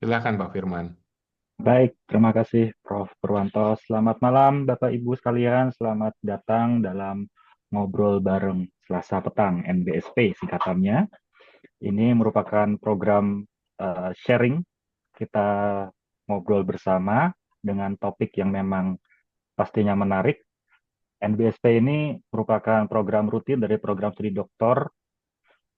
Silakan Pak Firman. Baik, terima kasih Prof. Purwanto. Selamat malam Bapak Ibu sekalian. Selamat datang dalam ngobrol bareng Selasa petang NBSP singkatannya. Ini merupakan program sharing. Kita ngobrol bersama dengan topik yang memang pastinya menarik. NBSP ini merupakan program rutin dari program studi doktor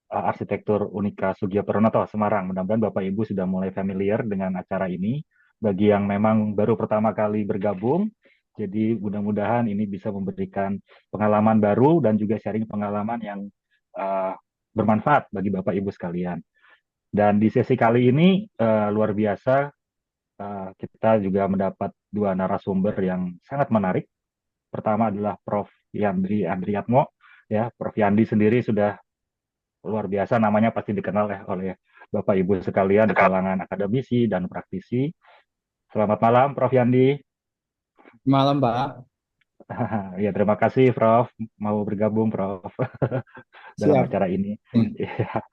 Arsitektur Unika Sugiyopranoto Semarang. Mudah-mudahan Bapak Ibu sudah mulai familiar dengan acara ini. Bagi yang memang baru pertama kali bergabung, jadi mudah-mudahan ini bisa memberikan pengalaman baru dan juga sharing pengalaman yang uh, bermanfaat bagi Bapak Ibu sekalian. Dan di sesi kali ini luar biasa, kita juga mendapat dua narasumber yang sangat menarik. Pertama adalah Prof. Yandri Andriatmo. Ya, Prof. Yandi sendiri sudah luar biasa, namanya pasti dikenal ya oleh Bapak Ibu sekalian di kalangan akademisi dan praktisi. Selamat malam Prof. Yandi. Malam, Pak. Ya, terima kasih Prof. Mau bergabung Prof. dalam Siap. acara ini. Ya.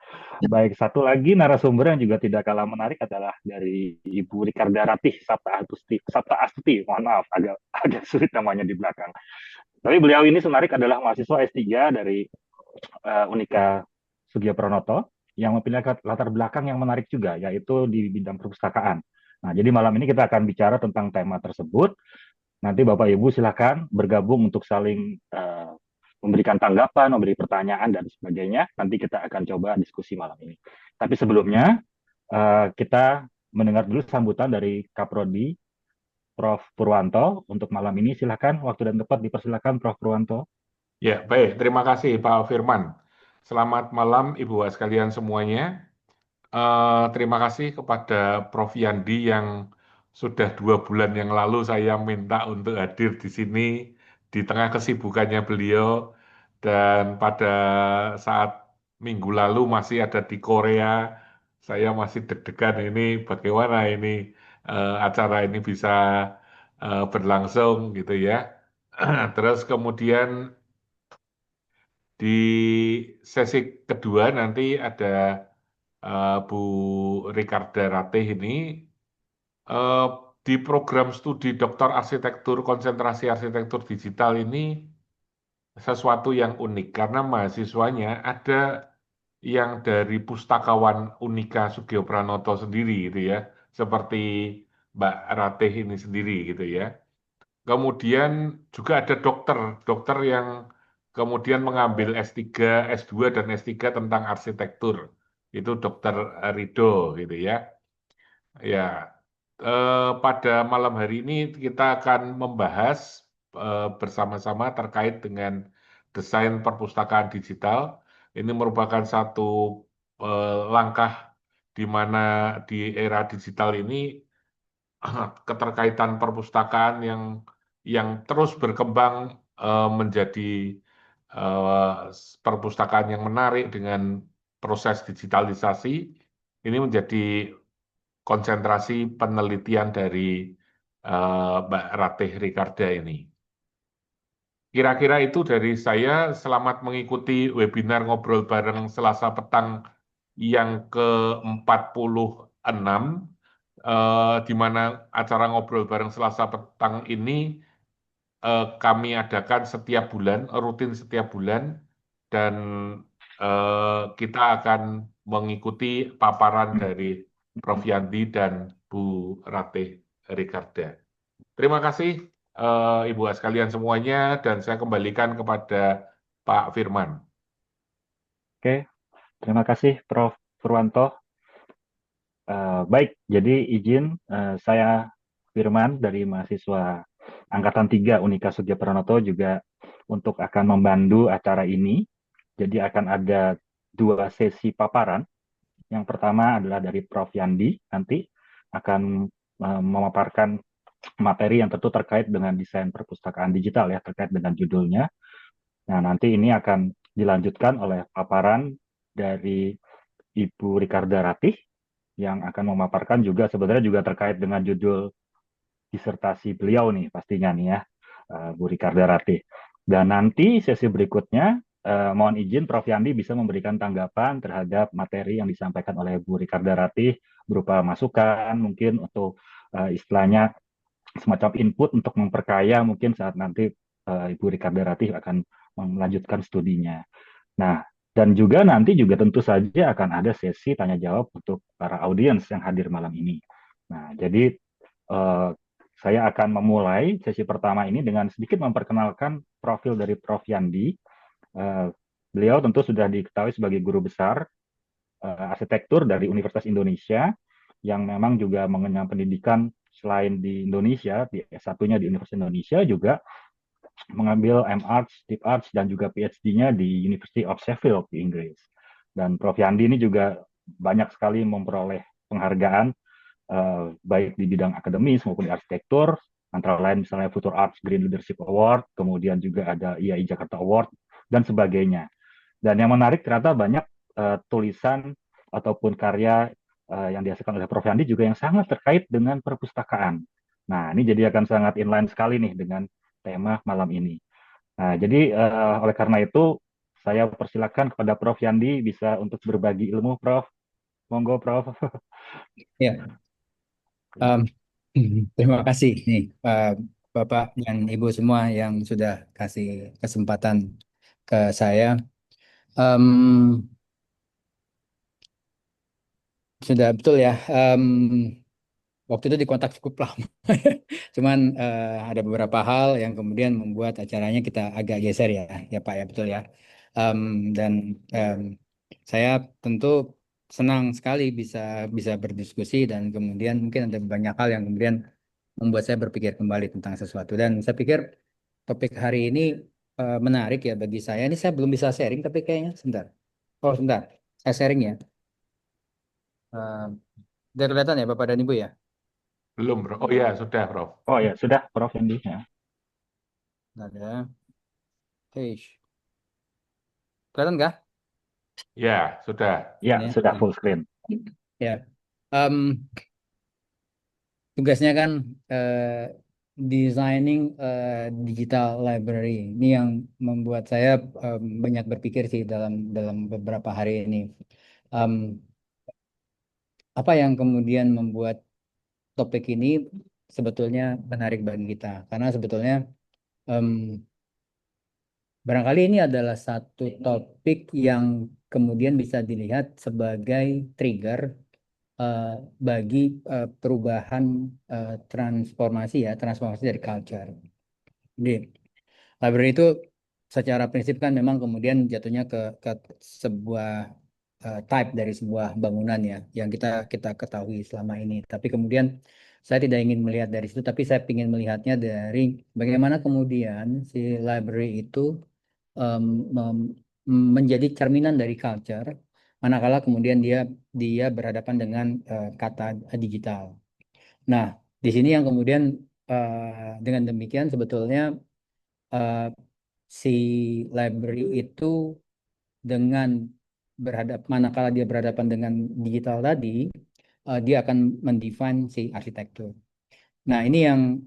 Baik, satu lagi narasumber yang juga tidak kalah menarik adalah dari Ibu Ricarda Ratih Sapta Astuti. Mohon maaf, agak sulit namanya di belakang. Tapi beliau ini semenarik adalah mahasiswa S3 dari Unika Sugiyopranoto yang mempunyai latar belakang yang menarik juga, yaitu di bidang perpustakaan. Nah, jadi malam ini kita akan bicara tentang tema tersebut. Nanti Bapak Ibu silakan bergabung untuk saling memberikan tanggapan, memberi pertanyaan, dan sebagainya. Nanti kita akan coba diskusi malam ini. Tapi sebelumnya, kita mendengar dulu sambutan dari Kaprodi, Prof. Purwanto. Untuk malam ini silakan, waktu dan tempat dipersilakan Prof. Purwanto. Ya, baik. Terima kasih Pak Firman. Selamat malam Ibu sekalian semuanya. Terima kasih kepada Prof. Yandi yang sudah 2 bulan yang lalu saya minta untuk hadir di sini di tengah kesibukannya beliau, dan pada saat minggu lalu masih ada di Korea. Saya masih deg-degan ini bagaimana ini acara ini bisa berlangsung gitu ya. Terus kemudian di sesi kedua nanti ada Bu Ricarda Ratih ini eh, di program studi Doktor Arsitektur Konsentrasi Arsitektur Digital ini sesuatu yang unik karena mahasiswanya ada yang dari pustakawan Unika Sugiyopranoto sendiri gitu ya, seperti Mbak Ratih ini sendiri gitu ya. Kemudian juga ada dokter yang kemudian mengambil S3, S2 dan S3 tentang arsitektur. Itu Dokter Rido gitu ya. Ya, pada malam hari ini kita akan membahas bersama-sama terkait dengan desain perpustakaan digital. Ini merupakan satu langkah di mana di era digital ini keterkaitan perpustakaan yang terus berkembang menjadi eh, perpustakaan yang menarik dengan proses digitalisasi. Ini menjadi konsentrasi penelitian dari Mbak Ratih Ricarda ini. Kira-kira itu dari saya. Selamat mengikuti webinar ngobrol bareng Selasa petang yang ke-46, di mana acara ngobrol bareng Selasa petang ini kami adakan setiap bulan, rutin setiap bulan, dan kita akan mengikuti paparan dari Prof. Yandi dan Bu Ratih Ricarda. Terima kasih Ibu sekalian semuanya dan saya kembalikan kepada Pak Firman. Oke, terima kasih Prof. Purwanto. Baik, jadi izin saya Firman dari mahasiswa Angkatan 3 Unika Sugio Pranoto juga untuk akan memandu acara ini. Jadi akan ada 2 sesi paparan. Yang pertama adalah dari Prof. Yandi, nanti akan memaparkan materi yang tentu terkait dengan desain perpustakaan digital ya, terkait dengan judulnya. Nah, nanti ini akan dilanjutkan oleh paparan dari Ibu Ricarda Ratih yang akan memaparkan juga sebenarnya juga terkait dengan judul disertasi beliau nih pastinya nih ya, Bu Ricarda Ratih. Dan nanti sesi berikutnya mohon izin Prof. Yandi bisa memberikan tanggapan terhadap materi yang disampaikan oleh Bu Ricarda Ratih berupa masukan mungkin untuk istilahnya semacam input untuk memperkaya mungkin saat nanti Ibu Ricarda Ratih akan melanjutkan studinya. Nah, dan juga nanti juga tentu saja akan ada sesi tanya jawab untuk para audiens yang hadir malam ini. Nah, jadi eh, saya akan memulai sesi pertama ini dengan sedikit memperkenalkan profil dari Prof. Yandi. Eh, Beliau tentu sudah diketahui sebagai guru besar arsitektur dari Universitas Indonesia yang memang juga mengenyam pendidikan selain di Indonesia, di S1-nya di Universitas Indonesia juga mengambil M.Arts, Deep Arts, dan juga PhD-nya di University of Sheffield di Inggris. Dan Prof. Yandi ini juga banyak sekali memperoleh penghargaan baik di bidang akademis maupun di arsitektur, antara lain misalnya Future Arts Green Leadership Award, kemudian juga ada IAI Jakarta Award, dan sebagainya. Dan yang menarik ternyata banyak tulisan ataupun karya yang dihasilkan oleh Prof. Yandi juga yang sangat terkait dengan perpustakaan. Nah, ini jadi akan sangat inline sekali nih dengan tema malam ini. Nah, jadi oleh karena itu saya persilakan kepada Prof. Yandi bisa untuk berbagi ilmu, Prof. Monggo, Prof. Ya, um, terima kasih nih Bapak dan Ibu semua yang sudah kasih kesempatan ke saya. Em, Sudah betul ya. Waktu itu dikontak cukup lama. Cuman ada beberapa hal yang kemudian membuat acaranya kita agak geser ya, ya Pak ya betul ya. Em, dan em, saya tentu senang sekali bisa bisa berdiskusi dan kemudian mungkin ada banyak hal yang kemudian membuat saya berpikir kembali tentang sesuatu. Dan saya pikir topik hari ini menarik ya bagi saya. Ini saya belum bisa sharing tapi kayaknya sebentar. Oh sebentar, saya sharing ya. Uh, Udah kelihatan ya Bapak dan Ibu ya. Belum, Bro. Oh ya, sudah, Prof. Oh ya, sudah, Prof. Yandi. Ya, Ada page. Kelihatan nggak? Ya, sudah. ya Ya. sudah full screen. Ya. Em, Tugasnya kan designing digital library. Ini yang membuat saya banyak berpikir sih dalam dalam beberapa hari ini. Em, Apa yang kemudian membuat topik ini sebetulnya menarik bagi kita? Karena sebetulnya em, barangkali ini adalah satu topik yang kemudian bisa dilihat sebagai trigger eh, bagi perubahan transformasi dari culture. Jadi, library itu secara prinsip kan memang kemudian jatuhnya ke sebuah type dari sebuah bangunan ya, yang kita kita ketahui selama ini. Tapi kemudian saya tidak ingin melihat dari situ, tapi saya ingin melihatnya dari bagaimana kemudian si library itu em, mem- menjadi cerminan dari culture, manakala kemudian dia dia berhadapan dengan kata digital. Nah, di sini yang kemudian dengan demikian sebetulnya eh, si library itu dengan manakala dia berhadapan dengan digital tadi, dia akan mendefine si arsitektur. Nah, ini yang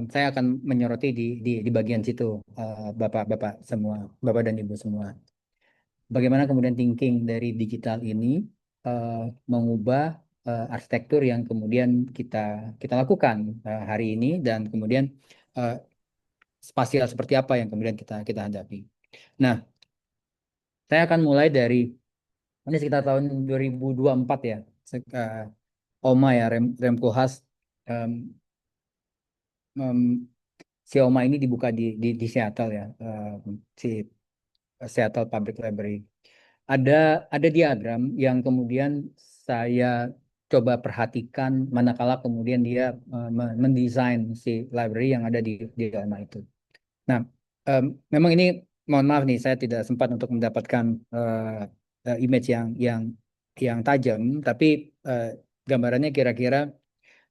saya akan menyoroti di bagian situ, Bapak-bapak semua, Bapak dan Ibu semua. Bagaimana kemudian thinking dari digital ini eh, mengubah arsitektur yang kemudian kita kita lakukan hari ini dan kemudian eh, spasial seperti apa yang kemudian kita kita hadapi. Nah, saya akan mulai dari Ini sekitar tahun 2024 ya. OMA ya, Remkoolhaas, em, em, si OMA ini dibuka di Seattle ya, si Seattle Public Library. Ada diagram yang kemudian saya coba perhatikan manakala kemudian dia mendesain si library yang ada di OMA itu. Nah, em, memang ini mohon maaf nih, saya tidak sempat untuk mendapatkan image yang tajam, tapi eh, gambarannya kira-kira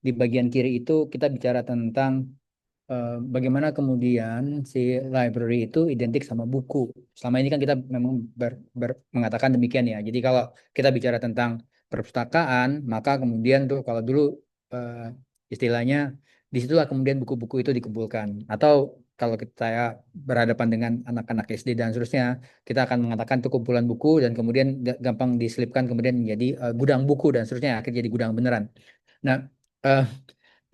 di bagian kiri itu kita bicara tentang bagaimana kemudian si library itu identik sama buku. Selama ini kan kita memang mengatakan demikian ya. Jadi kalau kita bicara tentang perpustakaan, maka kemudian tuh kalau dulu eh, istilahnya disitulah kemudian buku-buku itu dikumpulkan. Atau kalau saya berhadapan dengan anak-anak SD dan seterusnya, kita akan mengatakan itu kumpulan buku dan kemudian gampang diselipkan kemudian menjadi gudang buku dan seterusnya, akhirnya jadi gudang beneran. Nah, eh,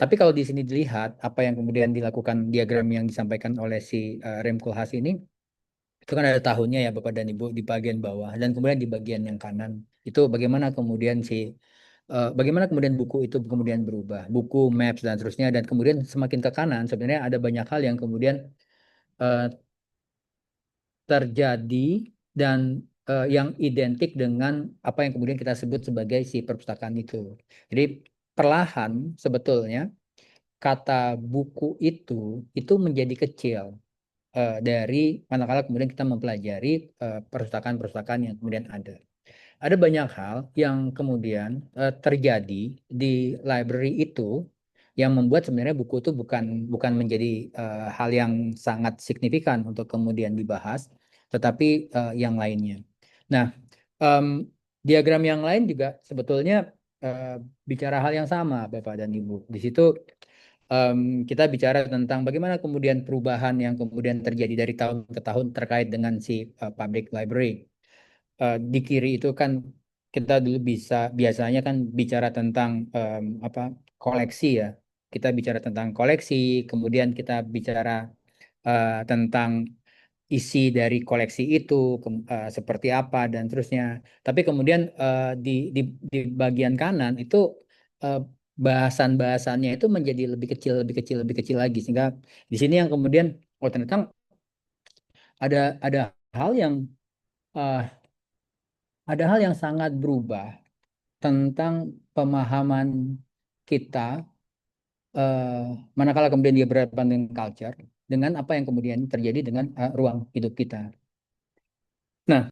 tapi kalau di sini dilihat apa yang kemudian dilakukan diagram yang disampaikan oleh si Rem Koolhaas ini, itu kan ada tahunnya ya Bapak dan Ibu di bagian bawah dan kemudian di bagian yang kanan itu bagaimana kemudian buku itu kemudian berubah, buku, maps dan seterusnya dan kemudian semakin ke kanan sebenarnya ada banyak hal yang kemudian eh, terjadi dan yang identik dengan apa yang kemudian kita sebut sebagai si perpustakaan itu. Jadi perlahan sebetulnya kata buku itu menjadi kecil dari manakala kemudian kita mempelajari perpustakaan-perpustakaan yang kemudian ada. Ada banyak hal yang kemudian terjadi di library itu yang membuat sebenarnya buku itu bukan bukan menjadi hal yang sangat signifikan untuk kemudian dibahas, tetapi yang lainnya. Nah, em, diagram yang lain juga sebetulnya eh, bicara hal yang sama, Bapak dan Ibu. Di situ em, kita bicara tentang bagaimana kemudian perubahan yang kemudian terjadi dari tahun ke tahun terkait dengan si public library. Di kiri itu kan kita dulu biasanya kan bicara tentang apa koleksi ya. Kita bicara tentang koleksi, kemudian kita bicara tentang isi dari koleksi itu seperti apa dan terusnya. Tapi kemudian di bagian kanan itu eh, bahasan-bahasannya itu menjadi lebih kecil, lebih kecil, lebih kecil lagi sehingga di sini yang kemudian oh ternyata ada hal yang eh, ada hal yang sangat berubah tentang pemahaman kita eh, manakala kemudian dia berhadapan dengan culture dengan apa yang kemudian terjadi dengan ruang hidup kita. Nah,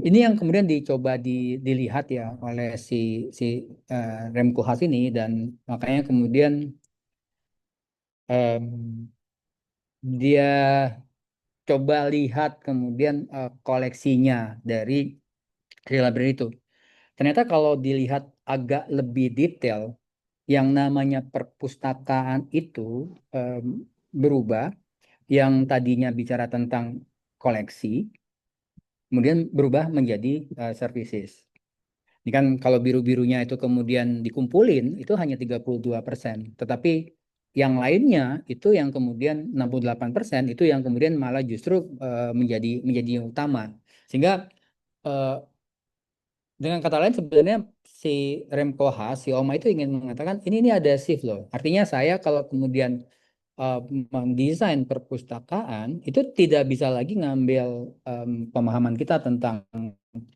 ini yang kemudian dicoba dilihat ya oleh si Rem Koolhaas ini dan makanya kemudian em, dia coba lihat kemudian koleksinya dari Sri Library itu. Ternyata kalau dilihat agak lebih detail, yang namanya perpustakaan itu em, berubah, yang tadinya bicara tentang koleksi, kemudian berubah menjadi services. Ini kan kalau biru-birunya itu kemudian dikumpulin itu hanya 32%. Tetapi yang lainnya itu yang kemudian 68% itu yang kemudian malah justru menjadi yang utama. Sehingga eh, dengan kata lain sebenarnya si Remco Haas, si Oma itu ingin mengatakan ini ada shift loh. Artinya saya kalau kemudian eh, mendesain perpustakaan itu tidak bisa lagi ngambil pemahaman kita tentang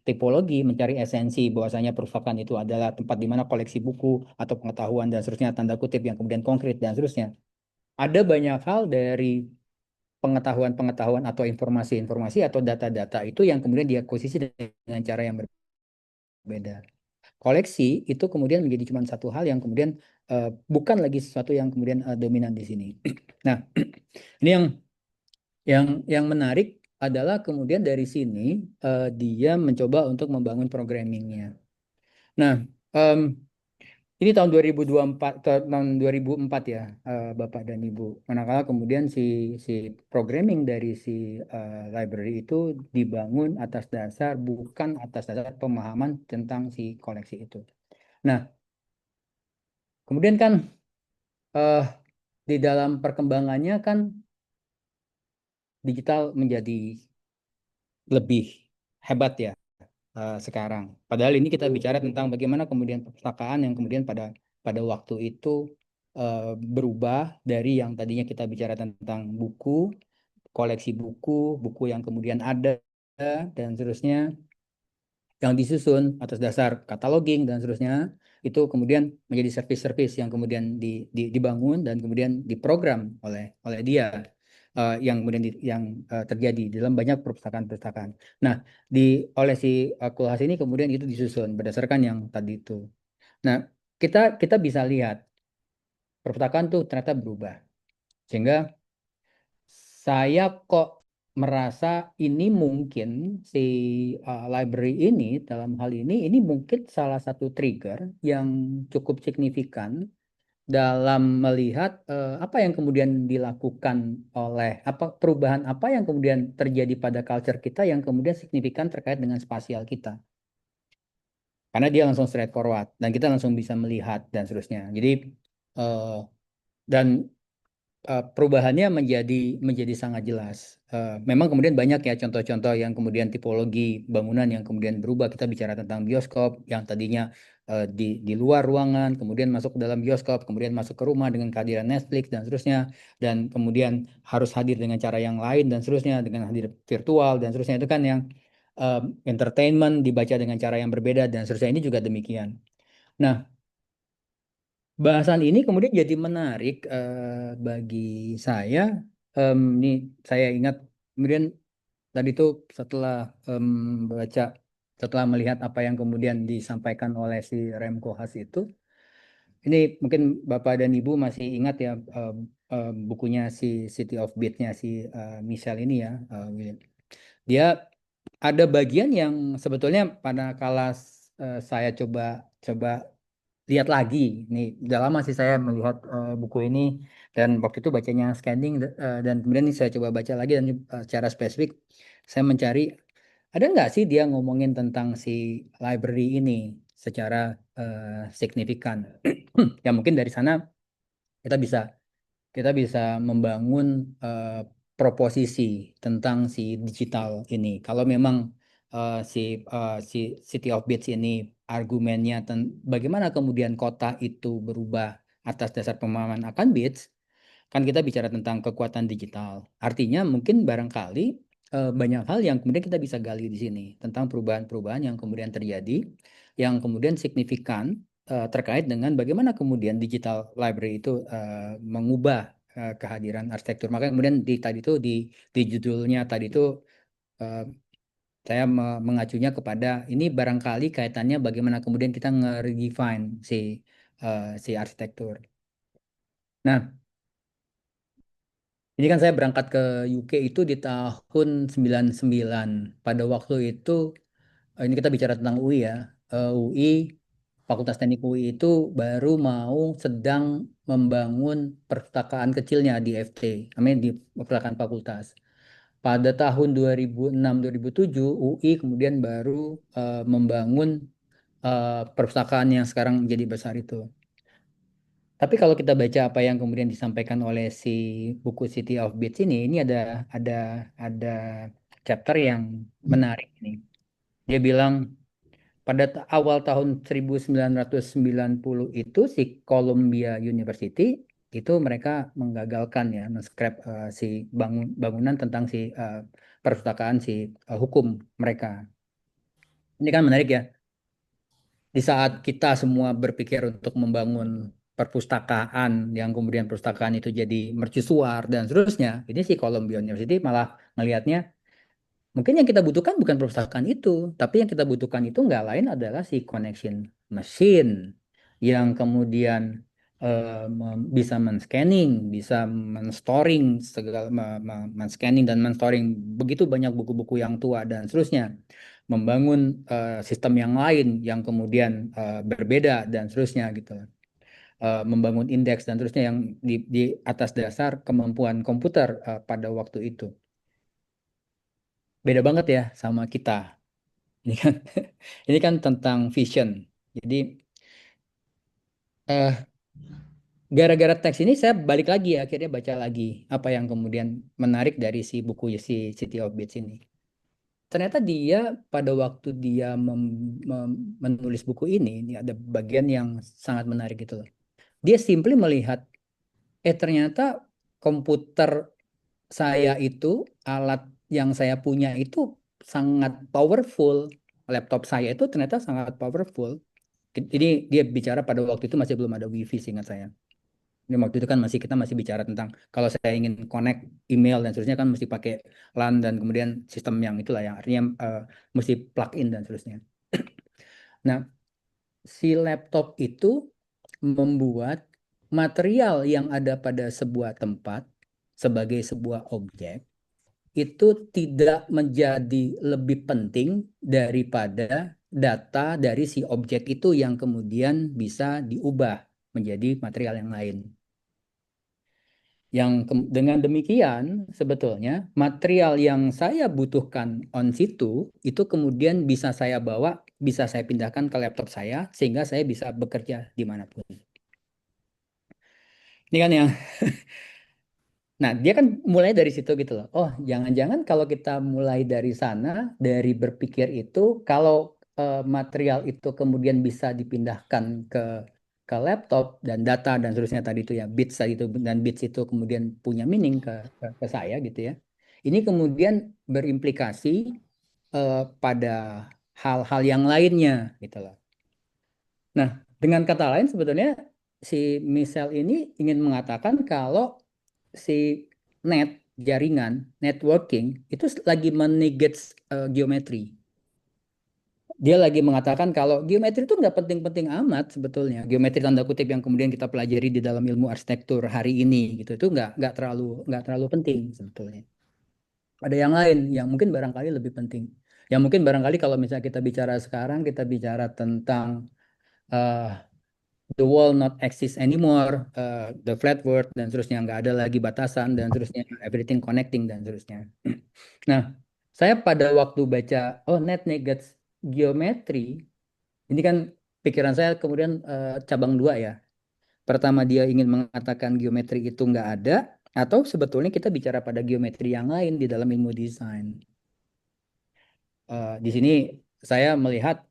tipologi, mencari esensi bahwasanya perpustakaan itu adalah tempat di mana koleksi buku atau pengetahuan dan seterusnya, tanda kutip yang kemudian konkret dan seterusnya. Ada banyak hal dari pengetahuan-pengetahuan atau informasi-informasi atau data-data itu yang kemudian diakuisisi dengan cara yang berbeda. Koleksi itu kemudian menjadi cuma satu hal yang kemudian bukan lagi sesuatu yang kemudian dominan di sini. Nah, ini yang menarik adalah kemudian dari sini dia mencoba untuk membangun programmingnya. Nah, em, ini tahun 2024, tahun 2004 ya, Bapak dan Ibu. Manakala kemudian si programming dari si library itu dibangun atas dasar bukan atas dasar pemahaman tentang si koleksi itu. Nah, kemudian kan eh, di dalam perkembangannya kan digital menjadi lebih hebat ya. sekarang. Padahal ini kita bicara tentang bagaimana kemudian perpustakaan yang kemudian pada waktu itu berubah dari yang tadinya kita bicara tentang buku, koleksi buku, buku yang kemudian ada dan seterusnya yang disusun atas dasar cataloging dan seterusnya itu kemudian menjadi service-service yang kemudian dibangun dan kemudian diprogram oleh dia yang kemudian terjadi di dalam banyak perpustakaan-perpustakaan. Nah, oleh si Kulhas ini kemudian itu disusun berdasarkan yang tadi itu. Nah, kita bisa lihat perpustakaan tuh ternyata berubah. Sehingga saya kok merasa ini mungkin si library ini dalam hal ini mungkin salah satu trigger yang cukup signifikan dalam melihat apa yang kemudian dilakukan oleh perubahan apa yang kemudian terjadi pada culture kita yang kemudian signifikan terkait dengan spasial kita. Karena dia langsung straight forward dan kita langsung bisa melihat dan seterusnya. Jadi eh, dan perubahannya menjadi sangat jelas. Memang kemudian banyak ya contoh-contoh yang kemudian tipologi bangunan yang kemudian berubah. Kita bicara tentang bioskop yang tadinya di luar ruangan, kemudian masuk ke dalam bioskop, kemudian masuk ke rumah dengan kehadiran Netflix dan seterusnya, dan kemudian harus hadir dengan cara yang lain dan seterusnya, dengan hadir virtual dan seterusnya itu kan yang entertainment dibaca dengan cara yang berbeda dan seterusnya ini juga demikian. Nah, bahasan ini kemudian jadi menarik bagi saya. Ini saya ingat kemudian tadi itu setelah baca, setelah melihat apa yang kemudian disampaikan oleh si Remko Has itu, ini mungkin Bapak dan Ibu masih ingat ya bukunya si City of Beat-nya si Michelle ini ya, William. Dia ada bagian yang sebetulnya pada kala saya coba coba lihat lagi. Nih, udah lama sih saya melihat buku ini dan waktu itu bacanya scanning dan kemudian ini saya coba baca lagi dan secara spesifik saya mencari ada nggak sih dia ngomongin tentang si library ini secara signifikan. Ya mungkin dari sana kita bisa kita bisa membangun eh, proposisi tentang si digital ini. Kalau memang si City of Bits ini argumennya bagaimana kemudian kota itu berubah atas dasar pemahaman akan bits, kan kita bicara tentang kekuatan digital. Artinya mungkin barangkali banyak hal yang kemudian kita bisa gali di sini tentang perubahan-perubahan yang kemudian terjadi, yang kemudian signifikan terkait dengan bagaimana kemudian digital library itu mengubah kehadiran arsitektur. Makanya kemudian tadi itu di judulnya tadi itu eh, saya mengacunya kepada ini barangkali kaitannya bagaimana kemudian kita nge-redefine si arsitektur. Nah, ini kan saya berangkat ke UK itu di tahun 99. Pada waktu itu, ini kita bicara tentang UI ya. UI, Fakultas Teknik UI itu baru mau sedang membangun perpustakaan kecilnya di FT, namanya di perpustakaan fakultas. Pada tahun 2006-2007, UI kemudian baru membangun perpustakaan yang sekarang menjadi besar itu. Tapi kalau kita baca apa yang kemudian disampaikan oleh si buku City of Beats ini ada ada chapter yang menarik ini. Dia bilang pada awal tahun 1990 itu si Columbia University itu mereka menggagalkan ya men-scrap si bangunan tentang si perpustakaan si hukum mereka. Ini kan menarik ya. Di saat kita semua berpikir untuk membangun perpustakaan yang kemudian perpustakaan itu jadi mercusuar dan seterusnya, ini si Columbia University malah melihatnya mungkin yang kita butuhkan bukan perpustakaan itu, tapi yang kita butuhkan itu nggak lain adalah si connection machine yang kemudian bisa men-scanning, bisa men-storing segala men-scanning dan men-storing begitu banyak buku-buku yang tua dan seterusnya. Membangun sistem yang lain yang kemudian berbeda dan seterusnya gitu. Membangun indeks dan seterusnya yang di atas dasar kemampuan komputer pada waktu itu. Beda banget ya sama kita. Ini kan ini kan tentang vision. Jadi eh, gara-gara teks ini saya balik lagi ya, akhirnya baca lagi apa yang kemudian menarik dari si buku si City of Beats ini. ternyata dia pada waktu dia menulis buku ini ada bagian yang sangat menarik gitu loh. Dia simply melihat, ternyata komputer saya itu, alat yang saya punya itu sangat powerful. Laptop saya itu ternyata sangat powerful. Ini dia bicara pada waktu itu masih belum ada WiFi seingat saya. Ini waktu itu kan kita masih bicara tentang kalau saya ingin connect email dan seterusnya kan mesti pakai LAN dan kemudian sistem yang itulah yang artinya mesti plug in dan seterusnya. Nah, si laptop itu membuat material yang ada pada sebuah tempat sebagai sebuah objek itu tidak menjadi lebih penting daripada data dari si objek itu yang kemudian bisa diubah menjadi material yang lain. Dengan demikian, sebetulnya material yang saya butuhkan on situ itu kemudian bisa saya bawa, bisa saya pindahkan ke laptop saya sehingga saya bisa bekerja dimanapun. Ini kan yang, nah dia kan mulai dari situ gitu loh. Oh, jangan-jangan kalau kita mulai dari sana, dari berpikir itu, kalau material itu kemudian bisa dipindahkan ke laptop dan data dan seterusnya tadi itu ya bits tadi itu dan bits itu kemudian punya meaning ke saya gitu ya. Ini kemudian berimplikasi pada hal-hal yang lainnya gitu loh. Nah, dengan kata lain sebetulnya si Michelle ini ingin mengatakan kalau si net jaringan networking itu lagi menegate geometri. Dia lagi mengatakan kalau geometri itu nggak penting-penting amat sebetulnya. Geometri tanda kutip yang kemudian kita pelajari di dalam ilmu arsitektur hari ini gitu itu nggak terlalu penting sebetulnya. Ada yang lain yang mungkin barangkali lebih penting. Yang mungkin barangkali kalau misalnya kita bicara sekarang kita bicara tentang eh, the wall not exist anymore, the flat world dan seterusnya nggak ada lagi batasan dan seterusnya everything connecting dan seterusnya. Nah, saya pada waktu baca net negates geometri, ini kan pikiran saya kemudian cabang dua ya. Pertama dia ingin mengatakan geometri itu nggak ada, atau sebetulnya kita bicara pada geometri yang lain di dalam ilmu desain. Di sini saya melihat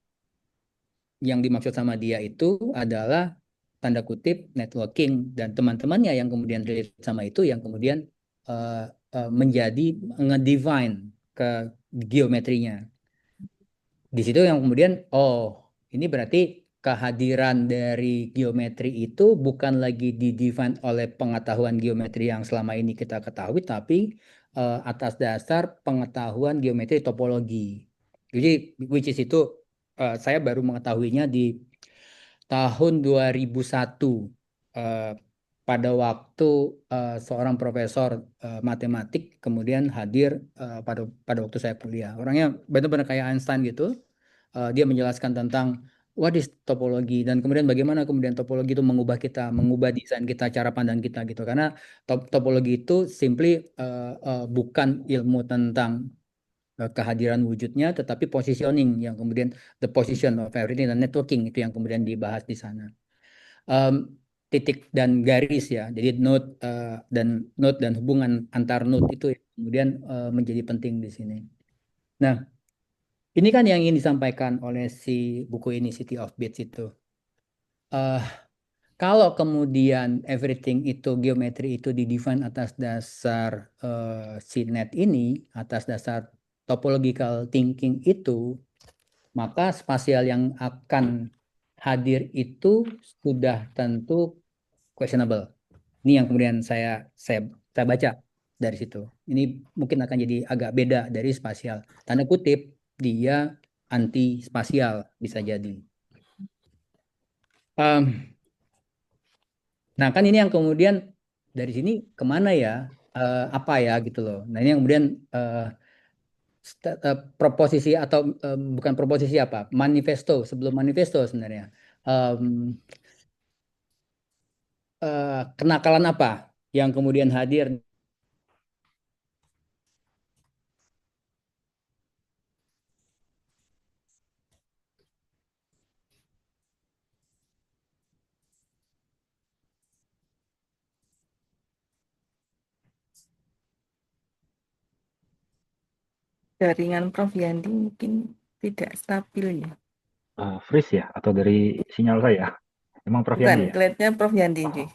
yang dimaksud sama dia itu adalah tanda kutip networking dan teman-temannya yang kemudian relate sama itu yang kemudian uh, menjadi ngedefine ke geometrinya. Di situ yang kemudian ini berarti kehadiran dari geometri itu bukan lagi didefine oleh pengetahuan geometri yang selama ini kita ketahui tapi atas dasar pengetahuan geometri topologi. Jadi which is itu saya baru mengetahuinya di tahun 2001 eh, pada waktu seorang profesor matematik kemudian hadir pada waktu saya kuliah. Orangnya benar-benar kayak Einstein gitu. Dia menjelaskan tentang what is topologi dan kemudian bagaimana kemudian topologi itu mengubah kita, mengubah desain kita, cara pandang kita gitu. Karena topologi itu simply bukan ilmu tentang kehadiran wujudnya, tetapi positioning yang kemudian the position of everything dan networking itu yang kemudian dibahas di sana. Em, Titik dan garis ya, jadi node dan hubungan antar node itu yang kemudian menjadi penting di sini. Nah, ini kan yang ingin disampaikan oleh si buku ini City of Bits itu. Eh, Kalau kemudian everything itu geometri itu didefine atas dasar si net ini, atas dasar topological thinking itu, maka spasial yang akan hadir itu sudah tentu questionable. Ini yang kemudian saya baca dari situ. Ini mungkin akan jadi agak beda dari spasial. Tanda kutip dia anti spasial bisa jadi. Nah, kan ini yang kemudian dari sini kemana ya? Apa ya gitu loh. Nah, ini yang kemudian proposisi atau bukan proposisi apa? Manifesto, sebelum manifesto sebenarnya. Em, Kenakalan apa yang kemudian hadir. Jaringan Prof Yandi mungkin tidak stabil ya. Freeze ya? Atau dari sinyal saya? Emang Prof Bukan, Yandi ya? kelihatannya Prof Yandi. Nggih.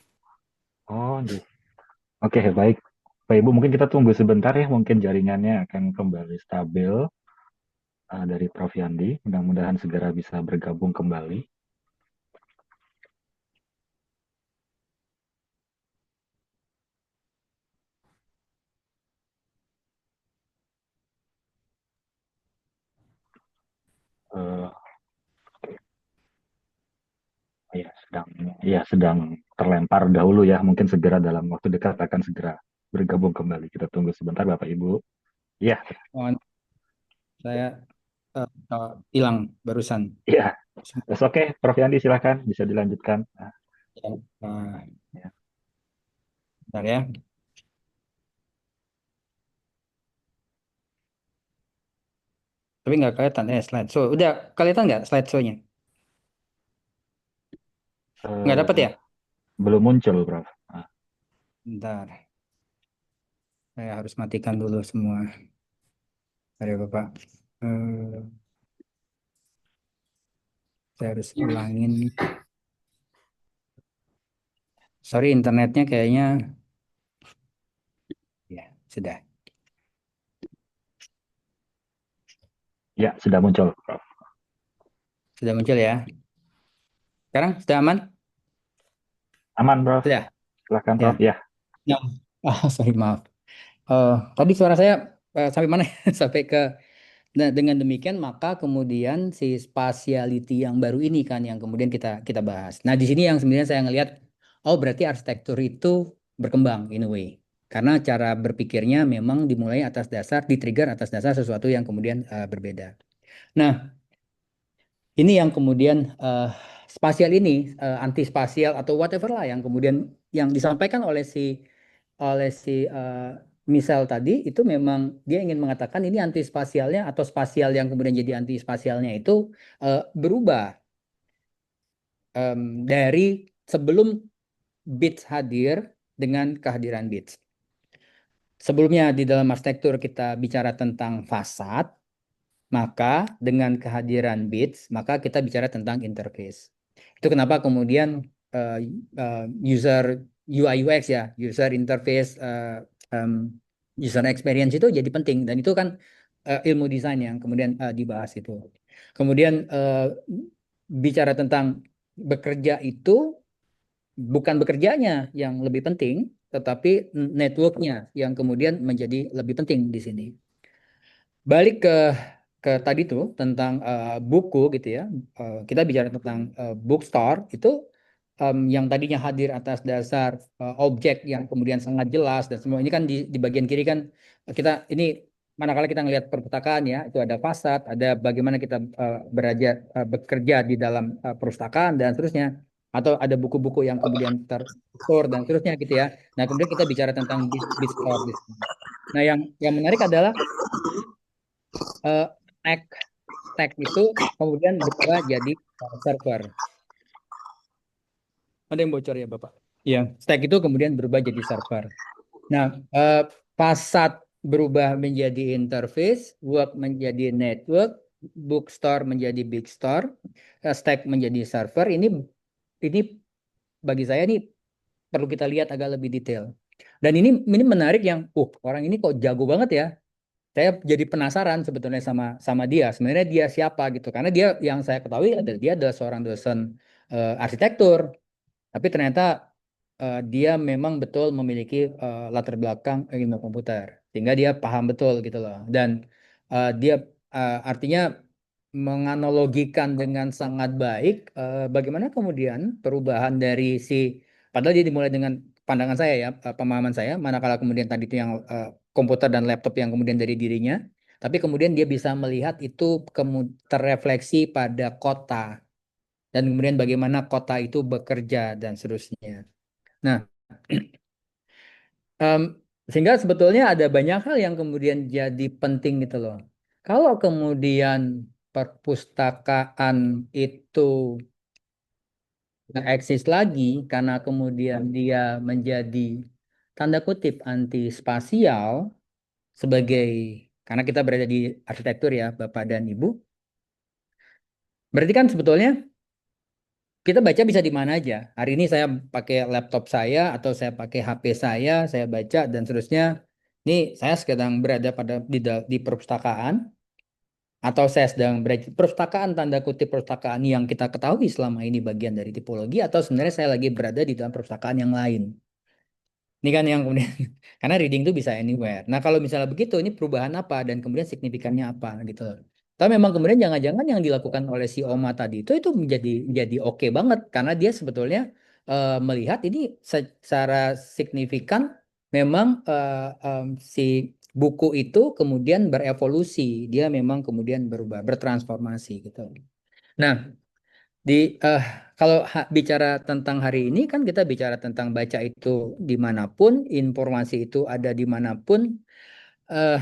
Oh, nggih. Oke, baik. Pak Ibu, mungkin kita tunggu sebentar ya. Mungkin jaringannya akan kembali stabil dari Prof Yandi. Mudah-mudahan segera bisa bergabung kembali. Eh, sedang terlempar dahulu ya. Mungkin segera dalam waktu dekat akan segera bergabung kembali. Kita tunggu sebentar, Bapak Ibu. Iya, Oh, saya hilang barusan. iya. Oke, Prof Yandi silahkan bisa dilanjutkan. Uh, Ya. Bentar ya. Tapi nggak kelihatan slide show. Udah kelihatan nggak slide show-nya? Nggak dapat Eh, ya? belum muncul, Prof. Bentar. Saya harus matikan dulu semua. Dari Bapak. Eh, saya harus ulangin. Sorry, internetnya kayaknya. Ya, sudah. Ya, sudah muncul, Prof. Sudah muncul ya. Sekarang sudah aman? Aman, Prof. Sudah. Silahkan, Ya. Prof. Ya. Ya. Sorry, maaf. Tadi suara saya sampai mana? Sampai ke. Nah, dengan demikian maka kemudian si spatiality yang baru ini kan yang kemudian kita kita bahas. Nah, di sini yang sebenarnya saya ngelihat, oh berarti arsitektur itu berkembang in a way. Karena cara berpikirnya memang dimulai atas dasar, di-trigger atas dasar sesuatu yang kemudian berbeda. Nah, ini yang kemudian spasial ini, anti spasial atau whatever lah yang kemudian yang disampaikan oleh si misal tadi itu memang dia ingin mengatakan ini anti spasialnya atau spasial yang kemudian jadi anti spasialnya itu berubah dari sebelum bits hadir dengan kehadiran bits. Sebelumnya di dalam arsitektur kita bicara tentang fasad, maka dengan kehadiran bits, maka kita bicara tentang interface. Itu kenapa kemudian uh, user UI UX ya, user interface, user experience itu jadi penting dan itu kan ilmu desain yang kemudian dibahas itu. Kemudian bicara tentang bekerja itu bukan bekerjanya yang lebih penting, tetapi networknya yang kemudian menjadi lebih penting di sini. Balik ke tadi tuh tentang buku gitu ya. Kita bicara tentang bookstore itu yang tadinya hadir atas dasar objek yang kemudian sangat jelas dan semua ini kan di bagian kiri kan kita ini manakala kita ngelihat perpustakaan ya itu ada fasad, ada bagaimana kita bekerja di dalam perpustakaan dan seterusnya atau ada buku-buku yang kemudian terstore dan seterusnya gitu ya. Nah, kemudian kita bicara tentang bookstore di sini. Nah, yang menarik adalah eh, stack stack itu kemudian berubah jadi server. Ada yang bocor ya Bapak? Iya, stack itu kemudian berubah jadi server. Nah, fasad berubah menjadi interface, web menjadi network, bookstore menjadi big store, stack menjadi server. Ini bagi saya nih perlu kita lihat agak lebih detail. Dan ini menarik yang, orang ini kok jago banget ya. Saya jadi penasaran sebetulnya sama sama dia. Sebenarnya dia siapa gitu. Karena dia yang saya ketahui adalah dia adalah seorang dosen arsitektur. Tapi ternyata dia memang betul memiliki latar belakang ilmu komputer. Sehingga dia paham betul gitu loh. Dan dia artinya menganalogikan dengan sangat baik bagaimana kemudian perubahan dari padahal dia dimulai dengan pandangan saya ya, pemahaman saya, manakala kemudian tadi itu yang komputer dan laptop yang kemudian dari dirinya, tapi kemudian dia bisa melihat itu terrefleksi pada kota dan kemudian bagaimana kota itu bekerja dan seterusnya. Nah, em, sehingga sebetulnya ada banyak hal yang kemudian jadi penting gitu loh. Kalau kemudian perpustakaan itu nggak eksis lagi karena kemudian dia menjadi tanda kutip anti spasial sebagai karena kita berada di arsitektur ya, Bapak dan Ibu. Berarti kan sebetulnya kita baca bisa di mana aja. Hari ini saya pakai laptop saya atau saya pakai HP saya baca dan seterusnya. Ini saya sedang berada di perpustakaan atau saya sedang berada di perpustakaan, tanda kutip perpustakaan yang kita ketahui selama ini bagian dari tipologi, atau sebenarnya saya lagi berada di dalam perpustakaan yang lain. Ini kan yang kemudian karena reading itu bisa anywhere. Nah, kalau misalnya begitu, ini perubahan apa dan kemudian signifikannya apa gitu. Tapi memang kemudian jangan-jangan yang dilakukan oleh si Oma tadi itu menjadi oke banget karena dia sebetulnya melihat ini secara signifikan memang si buku itu kemudian berevolusi, dia memang kemudian berubah, bertransformasi gitu. Nah, di kalau bicara tentang hari ini kan kita bicara tentang baca itu dimanapun, informasi itu ada dimanapun. Eh,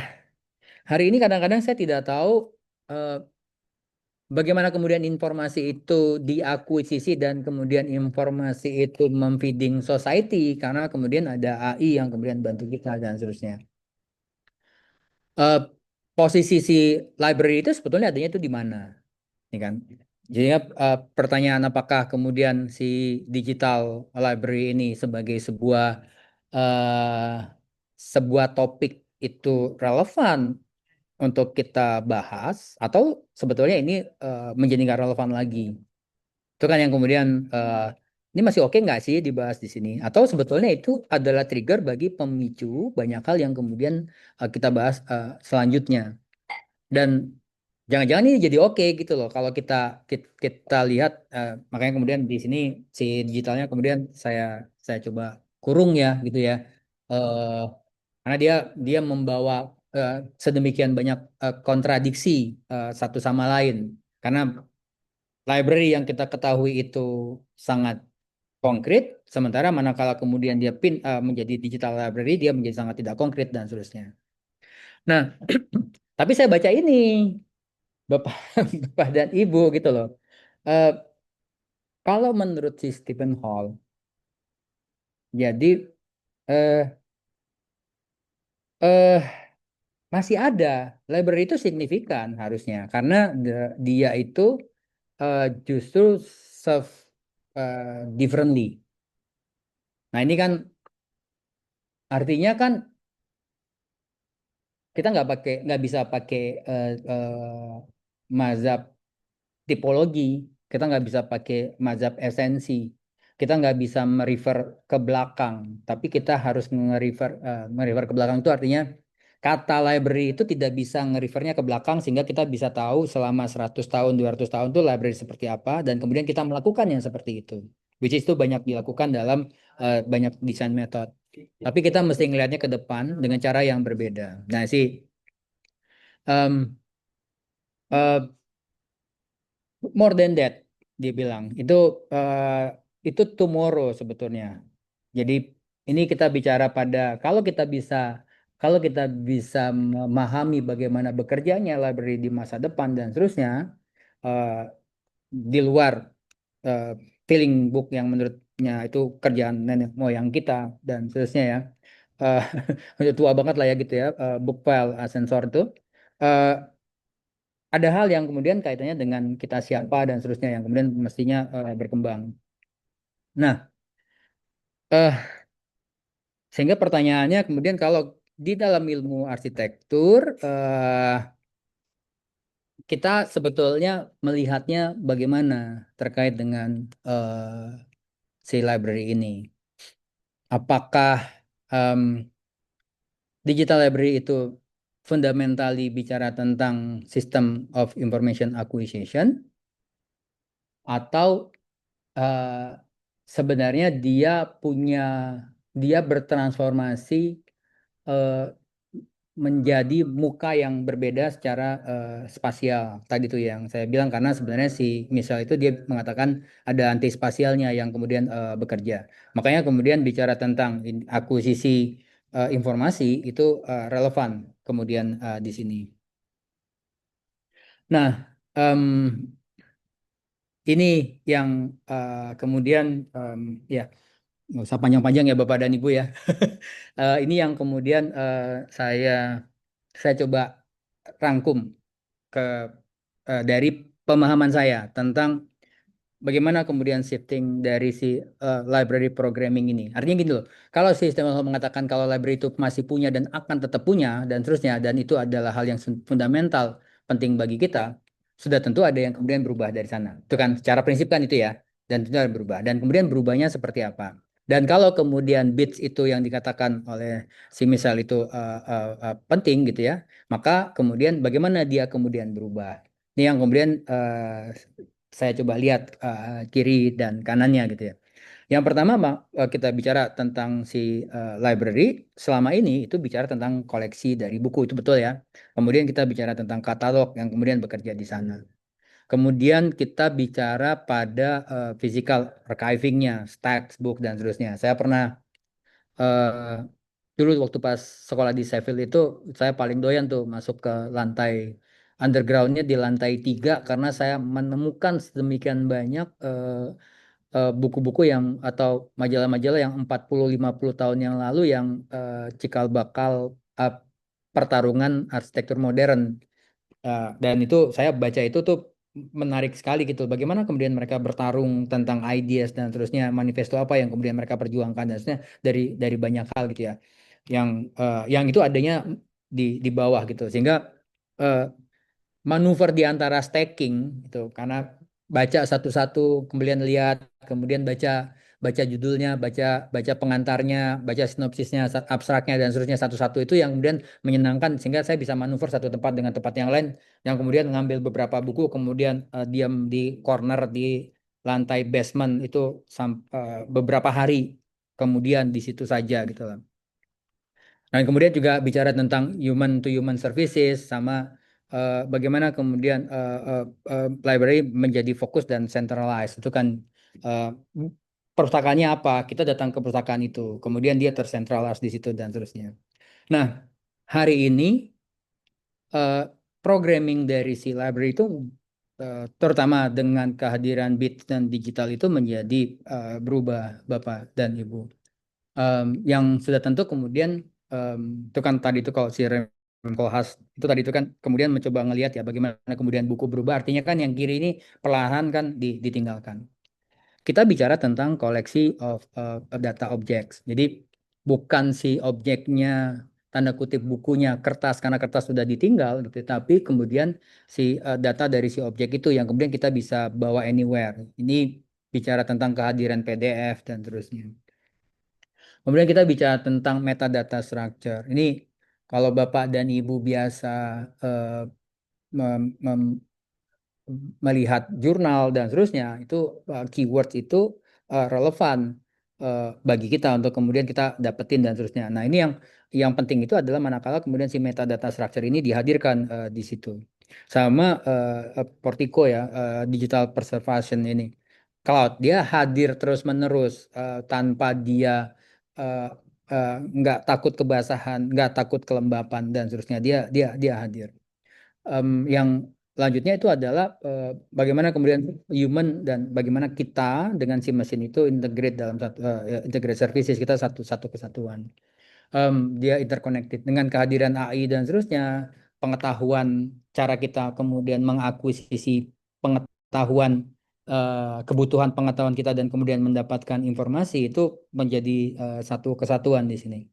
Hari ini kadang-kadang saya tidak tahu eh, bagaimana kemudian informasi itu diakuisisi dan kemudian informasi itu memfeeding society karena kemudian ada AI yang kemudian bantu kita dan seterusnya. Eh, Posisi si library itu sebetulnya adanya itu di mana? Ini kan. Jadi pertanyaan apakah kemudian si digital library ini sebagai eh, sebuah topik itu relevan untuk kita bahas atau sebetulnya ini menjadi nggak relevan lagi. Itu kan yang kemudian ini masih oke nggak sih dibahas di sini? Atau sebetulnya itu adalah trigger bagi pemicu banyak hal yang kemudian kita bahas selanjutnya. Dan jangan-jangan ini jadi oke gitu loh kalau kita lihat makanya kemudian di sini si digitalnya kemudian saya coba kurung ya gitu ya. Eh, karena dia membawa sedemikian banyak kontradiksi satu sama lain. Karena library yang kita ketahui itu sangat konkret, sementara manakala kemudian dia menjadi digital library, dia menjadi sangat tidak konkret dan seterusnya. Nah, tapi saya baca ini, Bapak, Bapak dan Ibu gitu loh. Eh, Kalau menurut si Stephen Hall, jadi eh, eh, masih ada library itu signifikan harusnya karena dia itu justru serve differently. Nah ini kan artinya kan kita nggak bisa pakai mazhab tipologi, kita nggak bisa pakai mazhab esensi, kita nggak bisa merefer ke belakang, tapi kita harus merefer ke belakang itu artinya kata library itu tidak bisa nge-refernya ke belakang sehingga kita bisa tahu selama 100 tahun, 200 tahun itu library seperti apa dan kemudian kita melakukan yang seperti itu. Which is itu banyak dilakukan dalam banyak desain metode. Tapi kita mesti ngelihatnya ke depan dengan cara yang berbeda. Nah, um, uh, more than that dia bilang itu tomorrow sebetulnya. Jadi ini kita bicara pada kalau kita bisa memahami bagaimana bekerjanya library di masa depan dan seterusnya uh, di luar uh, filling book yang menurutnya itu kerjaan nenek moyang kita dan seterusnya ya. Uh, Udah tua banget lah ya gitu ya, book file sensor itu. Uh, ada hal yang kemudian kaitannya dengan kita siapa dan seterusnya yang kemudian mestinya berkembang. Nah, eh sehingga pertanyaannya kemudian kalau di dalam ilmu arsitektur kita sebetulnya melihatnya bagaimana terkait dengan si library ini. Apakah em, digital library itu fundamentally bicara tentang system of information acquisition atau sebenarnya dia bertransformasi eh, menjadi muka yang berbeda secara spasial. Tadi tuh yang saya bilang karena sebenarnya si misal itu dia mengatakan ada anti spasialnya yang kemudian bekerja. Makanya kemudian bicara tentang akuisisi informasi itu relevan kemudian di sini. Nah, em, ini yang kemudian ya nggak usah panjang-panjang ya Bapak dan Ibu ya. Ini yang kemudian saya coba rangkum dari pemahaman saya tentang bagaimana kemudian shifting dari si library programming ini. Artinya gini loh, kalau sistem mengatakan kalau library itu masih punya dan akan tetap punya dan seterusnya, dan itu adalah hal yang fundamental penting bagi kita, sudah tentu ada yang kemudian berubah dari sana. Itu kan secara prinsip kan itu ya, dan tentu ada berubah. Dan kemudian berubahnya seperti apa? Dan kalau kemudian bits itu yang dikatakan oleh si misal itu penting gitu ya, maka kemudian bagaimana dia kemudian berubah? Ini yang kemudian saya coba lihat kiri dan kanannya gitu ya. Yang pertama kita bicara tentang si library, selama ini itu bicara tentang koleksi dari buku, itu betul ya. Kemudian kita bicara tentang katalog yang kemudian bekerja di sana. Kemudian kita bicara pada physical archiving-nya, textbook dan seterusnya. Saya pernah eh, dulu waktu pas sekolah di Sheffield itu saya paling doyan tuh masuk ke lantai undergroundnya di lantai 3 karena saya menemukan sedemikian banyak buku-buku yang atau majalah-majalah yang 40-50 tahun yang lalu yang cikal bakal eh, pertarungan arsitektur modern. Dan itu saya baca itu tuh menarik sekali gitu. Bagaimana kemudian mereka bertarung tentang ideas dan terusnya, manifesto apa yang kemudian mereka perjuangkan dan seterusnya dari banyak hal gitu ya. Yang itu adanya di bawah gitu. Sehingga eh, manuver di antara stacking itu karena baca satu-satu, kemudian lihat, kemudian baca baca judulnya, baca baca pengantarnya, baca sinopsisnya, abstraknya dan seterusnya satu-satu itu yang kemudian menyenangkan sehingga saya bisa manuver satu tempat dengan tempat yang lain yang kemudian ngambil beberapa buku kemudian diam di corner di lantai basement itu beberapa hari kemudian di situ saja gitu lah. Dan kemudian juga bicara tentang human to human services sama bagaimana kemudian library menjadi fokus dan centralized. Itu kan uh, perpustakaannya apa? Kita datang ke perpustakaan itu, kemudian dia tersentralized di situ dan seterusnya. Nah, hari ini uh, programming dari si library itu terutama dengan kehadiran bit dan digital itu menjadi berubah, Bapak dan Ibu. Yang sudah tentu kemudian itu kan tadi itu kalau si Rem Koolhaas itu tadi itu kan kemudian mencoba ngelihat ya bagaimana kemudian buku berubah, artinya kan yang kiri ini perlahan kan ditinggalkan. Kita bicara tentang koleksi of data objects. Jadi bukan si objeknya tanda kutip bukunya kertas karena kertas sudah ditinggal gitu, tapi kemudian si data dari si objek itu yang kemudian kita bisa bawa anywhere. Ini bicara tentang kehadiran PDF dan terusnya. Kemudian kita bicara tentang metadata structure. Ini kalau Bapak dan Ibu biasa eh, mem- mem- melihat jurnal dan seterusnya, itu keywords itu relevan bagi kita untuk kemudian kita dapetin dan seterusnya. Nah, ini yang penting itu adalah manakala kemudian si metadata structure ini dihadirkan di situ. Sama Portico ya, digital preservation ini. Cloud dia hadir terus-menerus tanpa dia eh, nggak takut kebasahan, nggak takut kelembapan dan seterusnya. Dia hadir. Yang selanjutnya itu adalah bagaimana kemudian human dan bagaimana kita dengan si mesin itu integrate dalam satu integrate services kita satu kesatuan. Dia interconnected dengan kehadiran AI dan seterusnya, pengetahuan cara kita kemudian mengakuisisi pengetahuan kebutuhan pengetahuan kita dan kemudian mendapatkan informasi itu menjadi satu kesatuan di sini.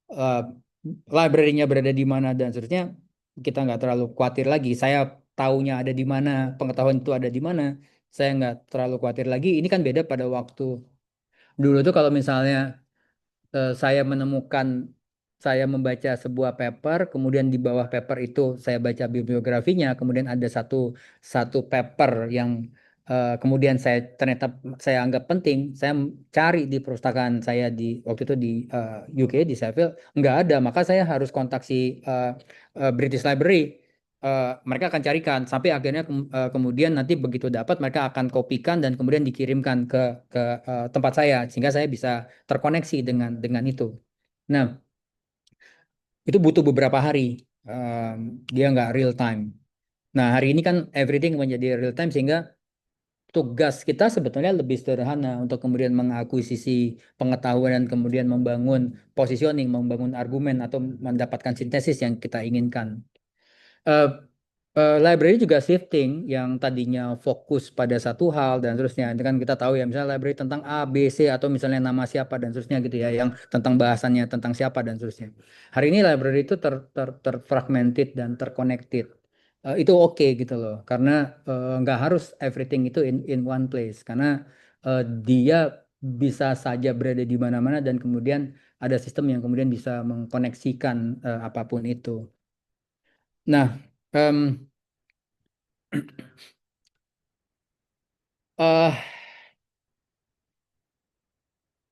Uh, Library-nya berada di mana dan seterusnya kita nggak terlalu khawatir lagi. Saya taunya ada di mana, pengetahuan itu ada di mana. Saya nggak terlalu khawatir lagi. Ini kan beda pada waktu dulu tuh kalau misalnya saya menemukan, saya membaca sebuah paper, kemudian di bawah paper itu saya baca bibliografinya, kemudian ada satu satu paper yang kemudian saya ternyata saya anggap penting, saya cari di perpustakaan saya di waktu itu di UK di Sheffield, nggak ada, maka saya harus kontak si British Library. Mereka akan carikan sampai akhirnya kemudian nanti begitu dapat mereka akan kopikan dan kemudian dikirimkan ke tempat saya sehingga saya bisa terkoneksi dengan itu. Nah, itu butuh beberapa hari. Dia nggak real time. Nah, hari ini kan everything menjadi real time sehingga tugas kita sebetulnya lebih sederhana untuk kemudian mengakuisisi pengetahuan dan kemudian membangun positioning, membangun argumen atau mendapatkan sintesis yang kita inginkan. eh, library juga shifting yang tadinya fokus pada satu hal dan seterusnya. Itu kan kita tahu ya, misalnya library tentang A, B, C atau misalnya nama siapa dan seterusnya gitu ya, yang tentang bahasannya tentang siapa dan seterusnya. Hari ini library itu terfragmented dan terconnected. Itu oke gitu loh, karena nggak harus everything itu in one place, karena dia bisa saja berada di mana-mana dan kemudian ada sistem yang kemudian bisa mengkoneksikan apapun itu. Nah, em, eh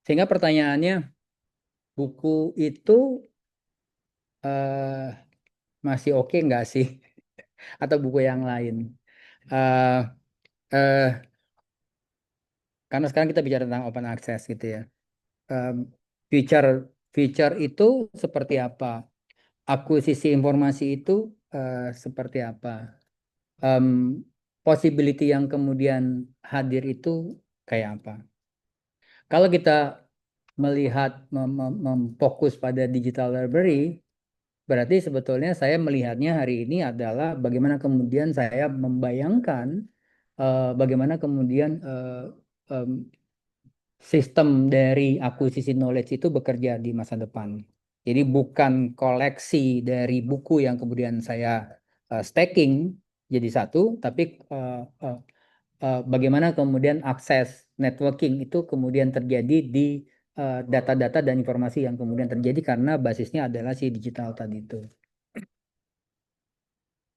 sehingga pertanyaannya, buku itu eh masih oke nggak sih? Atau buku yang lain? eh eh, karena sekarang kita bicara tentang open access gitu ya. Em, feature feature itu seperti apa? Akuisisi informasi itu seperti apa? Em, possibility yang kemudian hadir itu kayak apa? Kalau kita melihat memfokus pada digital library, berarti sebetulnya saya melihatnya hari ini adalah bagaimana kemudian saya membayangkan bagaimana kemudian em, sistem dari akuisisi knowledge itu bekerja di masa depan. Jadi bukan koleksi dari buku yang kemudian saya stacking jadi satu, tapi bagaimana kemudian akses networking itu kemudian terjadi di data-data dan informasi yang kemudian terjadi karena basisnya adalah si digital tadi itu.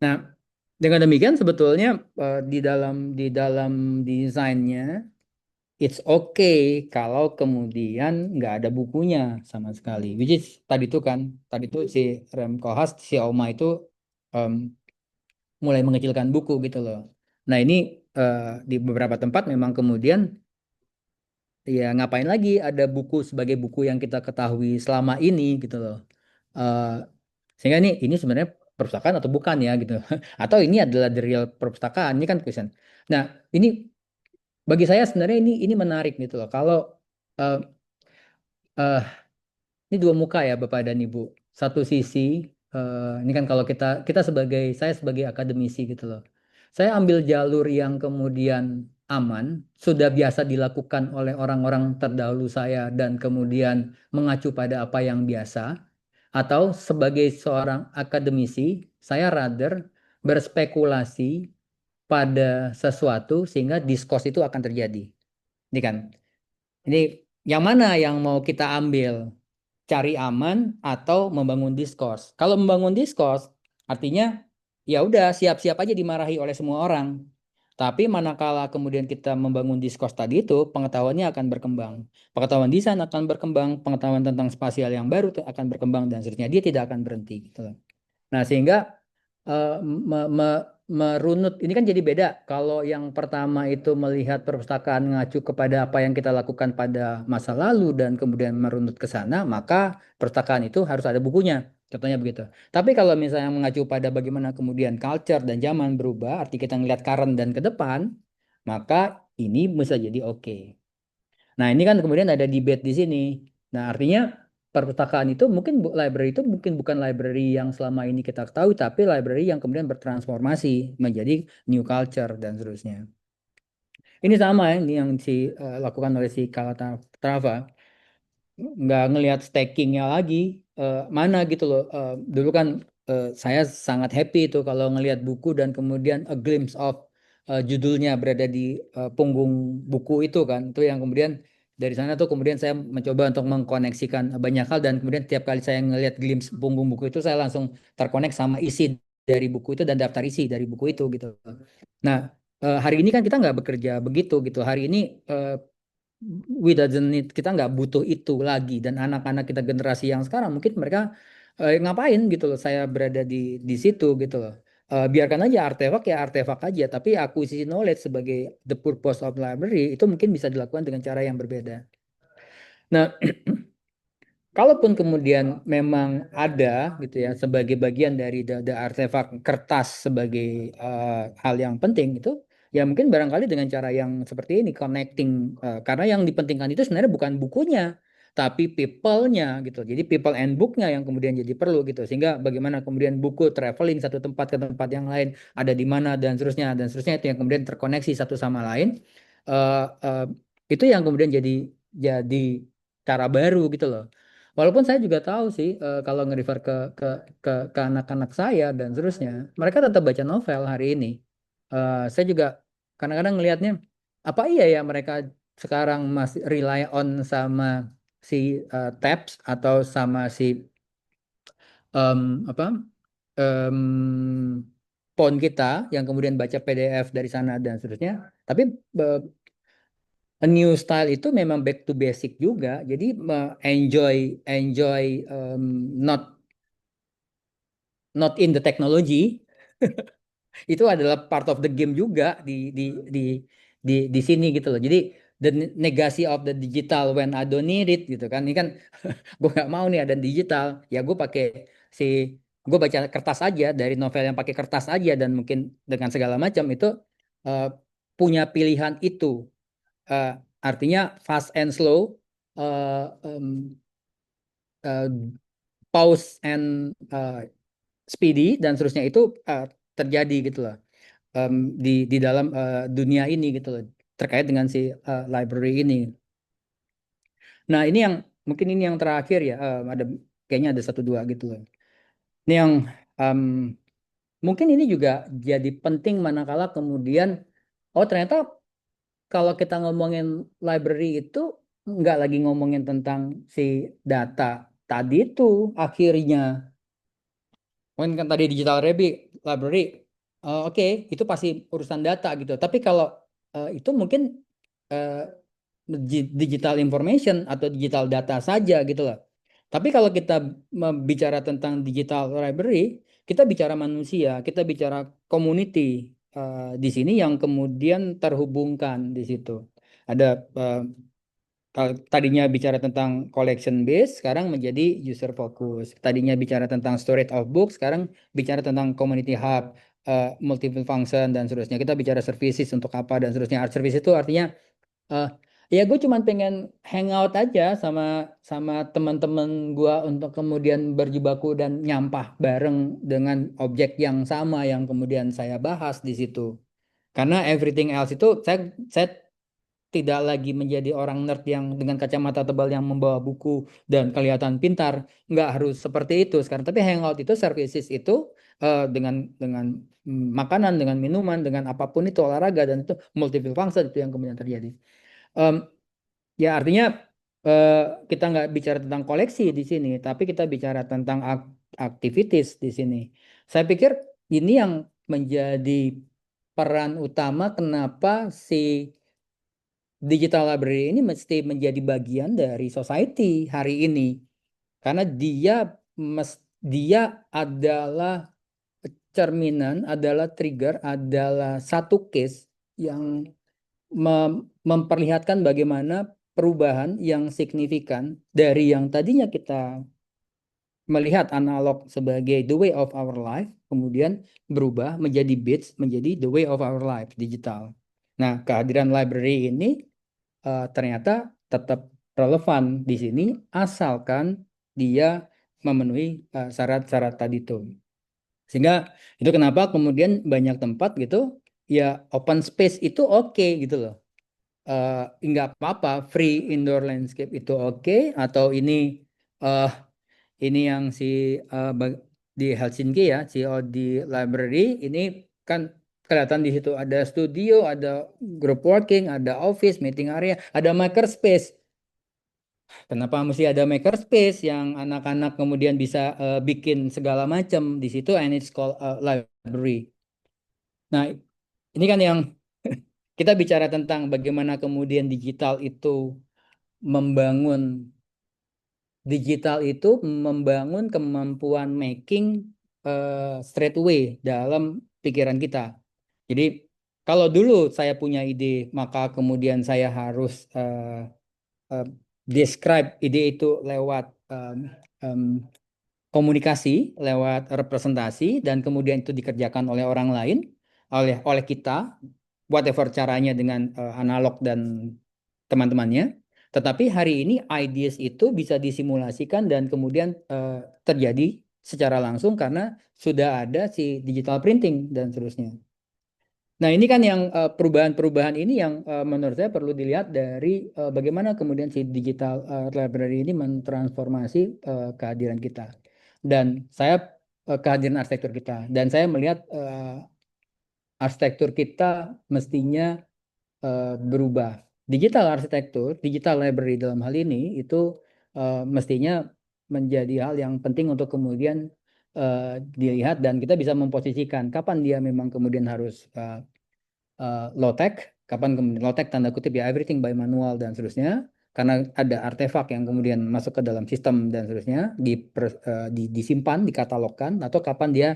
Nah, dengan demikian sebetulnya di dalam desainnya it's okay kalau kemudian nggak ada bukunya sama sekali. Which is tadi itu si Rem Koolhaas, si Oma itu em, mulai mengecilkan buku gitu loh. Nah ini di beberapa tempat memang kemudian ya ngapain lagi ada buku sebagai buku yang kita ketahui selama ini gitu loh. Eh, sehingga ini sebenarnya perpustakaan atau bukan ya gitu. Atau ini adalah the real perpustakaan, ini kan question. Nah, ini bagi saya sebenarnya ini menarik gitu loh. Kalau eh, eh, ini dua muka ya Bapak dan Ibu. Satu sisi ini kan kalau kita saya sebagai akademisi gitu loh. Saya ambil jalur yang kemudian aman, sudah biasa dilakukan oleh orang-orang terdahulu saya dan kemudian mengacu pada apa yang biasa. Atau sebagai seorang akademisi, saya rather berspekulasi pada sesuatu sehingga diskurs itu akan terjadi. Ini kan, ini yang mana yang mau kita ambil? Cari aman atau membangun diskurs? Kalau membangun diskurs, artinya ya udah siap-siap aja dimarahi oleh semua orang. Tapi manakala kemudian kita membangun diskurs tadi itu, pengetahuannya akan berkembang. Pengetahuan desain akan berkembang, pengetahuan tentang spasial yang baru akan berkembang dan seterusnya. Dia tidak akan berhenti gitu loh. Nah, sehingga merunut ini kan jadi beda. Kalau yang pertama itu melihat perpustakaan mengacu kepada apa yang kita lakukan pada masa lalu dan kemudian merunut ke sana, maka perpustakaan itu harus ada bukunya. Contohnya begitu. Tapi kalau misalnya mengacu pada bagaimana kemudian culture dan zaman berubah, arti kita ngelihat current dan ke depan, maka ini bisa jadi oke. Nah, ini kan kemudian ada debate di sini. Nah, artinya perpustakaan itu mungkin library itu mungkin bukan library yang selama ini kita ketahui, tapi library yang kemudian bertransformasi menjadi new culture dan seterusnya. Ini sama ya, ini yang lakukan oleh si Calatrava, nggak ngelihat stackingnya lagi mana gitu loh. Dulu kan saya sangat happy itu kalau ngelihat buku dan kemudian a glimpse of judulnya berada di punggung buku itu kan, itu yang kemudian dari sana tuh kemudian saya mencoba untuk mengkoneksikan banyak hal dan kemudian tiap kali saya ngelihat glimpse punggung buku itu saya langsung terkonek sama isi dari buku itu dan daftar isi dari buku itu gitu. Nah, hari ini kan kita nggak bekerja begitu gitu. Hari ini we doesn't need, kita nggak butuh itu lagi, dan anak-anak kita generasi yang sekarang mungkin mereka ngapain gitu loh saya berada di situ gitu loh. Biarkan aja artefak ya artefak aja, tapi akuisisi knowledge sebagai the purpose of library itu mungkin bisa dilakukan dengan cara yang berbeda. Nah, kalaupun kemudian memang ada gitu ya sebagai bagian dari the artefak kertas sebagai hal yang penting itu, ya mungkin barangkali dengan cara yang seperti ini connecting, karena yang dipentingkan itu sebenarnya bukan bukunya tapi people-nya gitu. Jadi people and book-nya yang kemudian jadi perlu gitu. Sehingga bagaimana kemudian buku traveling satu tempat ke tempat yang lain, ada di mana dan seterusnya itu yang kemudian terkoneksi satu sama lain. Eh, eh, itu yang kemudian jadi cara baru gitu loh. Walaupun saya juga tahu sih kalau nge-refer ke anak-anak saya dan seterusnya, mereka tetap baca novel hari ini. Saya juga kadang-kadang ngelihatnya apa iya ya mereka sekarang masih rely on sama si tabs atau sama si em, apa em, phone kita yang kemudian baca PDF dari sana dan seterusnya. Tapi a new style itu memang back to basic juga. Jadi enjoy enjoy not not in the technology itu adalah part of the game juga di di sini gitu loh. Jadi the negasi of the digital when I don't need it gitu kan. Ini kan gue nggak mau nih ada digital. Ya gue pakai si gue baca kertas aja dari novel yang pakai kertas aja dan mungkin dengan segala macam itu eh, punya pilihan itu. Eh, artinya fast and slow, eh, em, eh, pause and speedy dan seterusnya itu terjadi gitu loh di dalam dunia ini gitu loh terkait dengan si library ini. Nah ini yang mungkin ini yang terakhir ya ada kayaknya ada satu dua gitu loh. Ini yang em, mungkin ini juga jadi penting manakala kemudian oh ternyata kalau kita ngomongin library itu nggak lagi ngomongin tentang si data tadi itu akhirnya. Mungkin kan tadi digital library, oke, itu pasti urusan data gitu. Tapi kalau itu mungkin eh, digital information atau digital data saja gitu loh. Tapi kalau kita bicara tentang digital library, kita bicara manusia, kita bicara community di sini yang kemudian terhubungkan di situ. Ada kalau tadinya bicara tentang collection base, sekarang menjadi user focus. Tadinya bicara tentang storage of books, sekarang bicara tentang community hub, multiple function dan seterusnya. Kita bicara services untuk apa dan seterusnya. Art service itu artinya eh, ya gue cuma pengen hangout aja sama sama teman-teman gue untuk kemudian berjibaku dan nyampah bareng dengan objek yang sama yang kemudian saya bahas di situ. Karena everything else itu saya tidak lagi menjadi orang nerd yang dengan kacamata tebal yang membawa buku dan kelihatan pintar. Nggak harus seperti itu sekarang. Tapi hangout itu, services itu dengan makanan, dengan minuman, dengan apapun itu olahraga dan itu multiple function itu yang kemudian terjadi. Em, ya artinya eh, kita nggak bicara tentang koleksi di sini, tapi kita bicara tentang activities di sini. Saya pikir ini yang menjadi peran utama kenapa si digital library ini mesti menjadi bagian dari society hari ini karena dia adalah cerminan, adalah trigger, adalah satu case yang memperlihatkan bagaimana perubahan yang signifikan dari yang tadinya kita melihat analog sebagai the way of our life, kemudian berubah menjadi bits, menjadi the way of our life, digital. Nah, kehadiran library ini ternyata tetap relevan di sini asalkan dia memenuhi syarat-syarat tadi itu. Sehingga itu kenapa kemudian banyak tempat gitu ya open space itu oke gitu loh. Nggak apa-apa free indoor landscape itu oke atau uh, ini yang di Helsinki ya, COD Library ini kan kelihatan di situ ada studio, ada group working, ada office, meeting area, ada makerspace. Kenapa mesti ada makerspace yang anak-anak kemudian bisa bikin segala macam di situ and it's called library. Nah, ini kan yang kita bicara tentang bagaimana kemudian membangun digital itu membangun kemampuan making straight away dalam pikiran kita. Jadi kalau dulu saya punya ide, maka kemudian saya harus uh, describe ide itu lewat um, komunikasi, lewat representasi, dan kemudian itu dikerjakan oleh orang lain, oleh kita, whatever caranya dengan analog dan teman-temannya. Tetapi hari ini ideas itu bisa disimulasikan dan kemudian terjadi secara langsung karena sudah ada si digital printing dan seterusnya. Nah, ini kan yang perubahan-perubahan ini yang menurut saya perlu dilihat dari bagaimana kemudian si digital library ini mentransformasi kehadiran kita. Dan saya kehadiran arsitektur kita. Dan saya melihat arsitektur kita mestinya berubah. Digital arsitektur, digital library dalam hal ini itu mestinya menjadi hal yang penting untuk kemudian dilihat dan kita bisa memposisikan kapan dia memang kemudian harus low tech, kapan kemudian low tech tanda kutip ya everything by manual dan seterusnya, karena ada artefak yang kemudian masuk ke dalam sistem dan seterusnya disimpan, dikatalogkan, atau kapan dia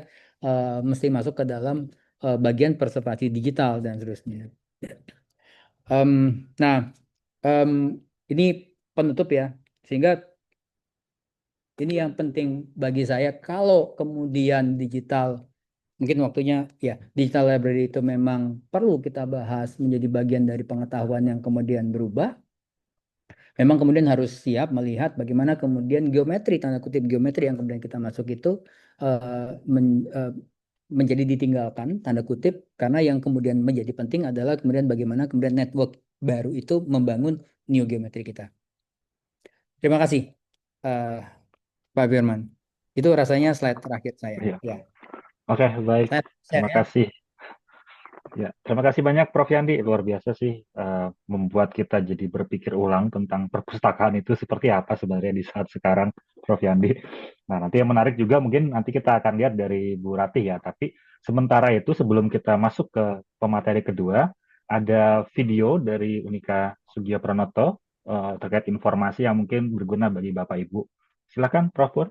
mesti masuk ke dalam bagian preservasi digital dan seterusnya. Ini penutup ya, sehingga ini yang penting bagi saya. Kalau kemudian digital, mungkin waktunya ya digital library itu memang perlu kita bahas menjadi bagian dari pengetahuan yang kemudian berubah. Memang kemudian harus siap melihat bagaimana kemudian geometri, tanda kutip geometri yang kemudian kita masuk itu menjadi ditinggalkan, tanda kutip, karena yang kemudian menjadi penting adalah kemudian bagaimana kemudian network baru itu membangun new geometri kita. Terima kasih. Pak Firman, itu rasanya slide terakhir saya. Iya. Ya. Oke, baik. Terima kasih. Ya, terima kasih banyak Prof. Yandi. Luar biasa sih membuat kita jadi berpikir ulang tentang perpustakaan itu seperti apa sebenarnya di saat sekarang, Prof. Yandi. Nah, nanti yang menarik juga mungkin nanti kita akan lihat dari Bu Ratih ya. Tapi sementara itu sebelum kita masuk ke pemateri kedua, ada video dari Unika Sugiyopranoto terkait informasi yang mungkin berguna bagi Bapak Ibu. Silakan, Prof. Pur.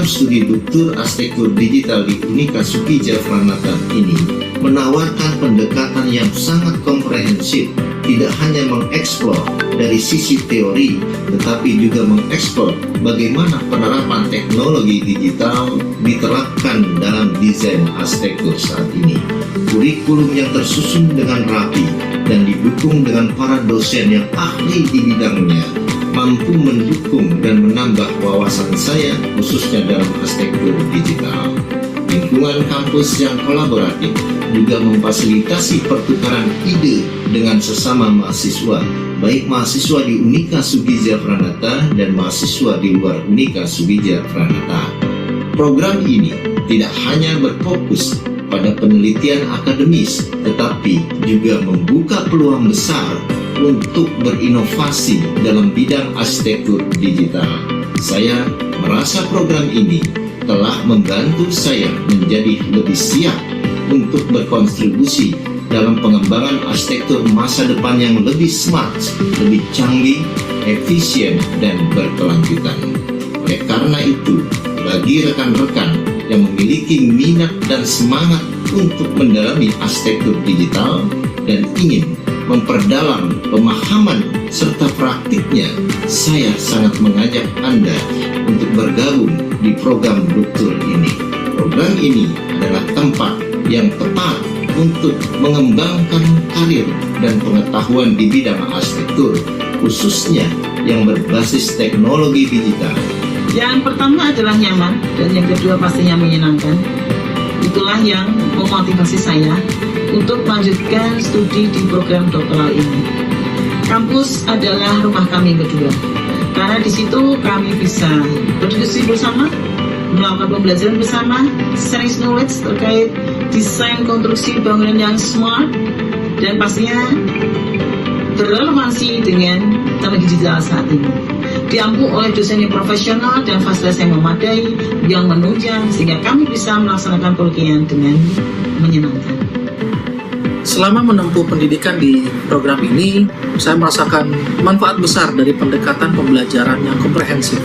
Studi Doktor Arsitektur Digital di Unika Sugiyopranoto ini menawarkan pendekatan yang sangat komprehensif, tidak hanya mengeksplor dari sisi teori, tetapi juga mengeksplor bagaimana penerapan teknologi digital diterapkan dalam desain arsitektur saat ini. Kurikulum yang tersusun dengan rapi dan didukung dengan para dosen yang ahli di bidangnya mampu mendukung dan menambah wawasan saya khususnya dalam arsitektur digital. Lingkungan kampus yang kolaboratif juga memfasilitasi pertukaran ide dengan sesama mahasiswa, baik mahasiswa di Unika Sugiyopranoto dan mahasiswa di luar Unika Sugiyopranoto. Program ini tidak hanya berfokus pada penelitian akademis, tetapi juga membuka peluang besar untuk berinovasi dalam bidang arsitektur digital. Saya merasa program ini telah membantu saya menjadi lebih siap untuk berkontribusi dalam pengembangan arsitektur masa depan yang lebih smart, lebih canggih, efisien, dan berkelanjutan. Oleh karena itu, bagi rekan-rekan yang memiliki minat dan semangat untuk mendalami arsitektur digital dan ingin memperdalam pemahaman serta praktiknya, saya sangat mengajak Anda untuk bergabung di program doktor ini. Program ini adalah tempat yang tepat untuk mengembangkan karir dan pengetahuan di bidang arsitektur, khususnya yang berbasis teknologi digital. Yang pertama adalah nyaman, dan yang kedua pastinya menyenangkan. Itulah yang memotivasi saya untuk melanjutkan studi di program doktoral ini. Kampus adalah rumah kami kedua, karena di situ kami bisa berdiskusi bersama, melakukan pembelajaran bersama, sharing knowledge terkait desain konstruksi bangunan yang smart, dan pastinya berrelevansi dengan teknologi digital saat ini. Diampu oleh dosen yang profesional dan fasilitas yang memadai, yang menunjang, sehingga kami bisa melaksanakan perkuliahan dengan menyenangkan. Selama menempuh pendidikan di program ini, saya merasakan manfaat besar dari pendekatan pembelajaran yang komprehensif.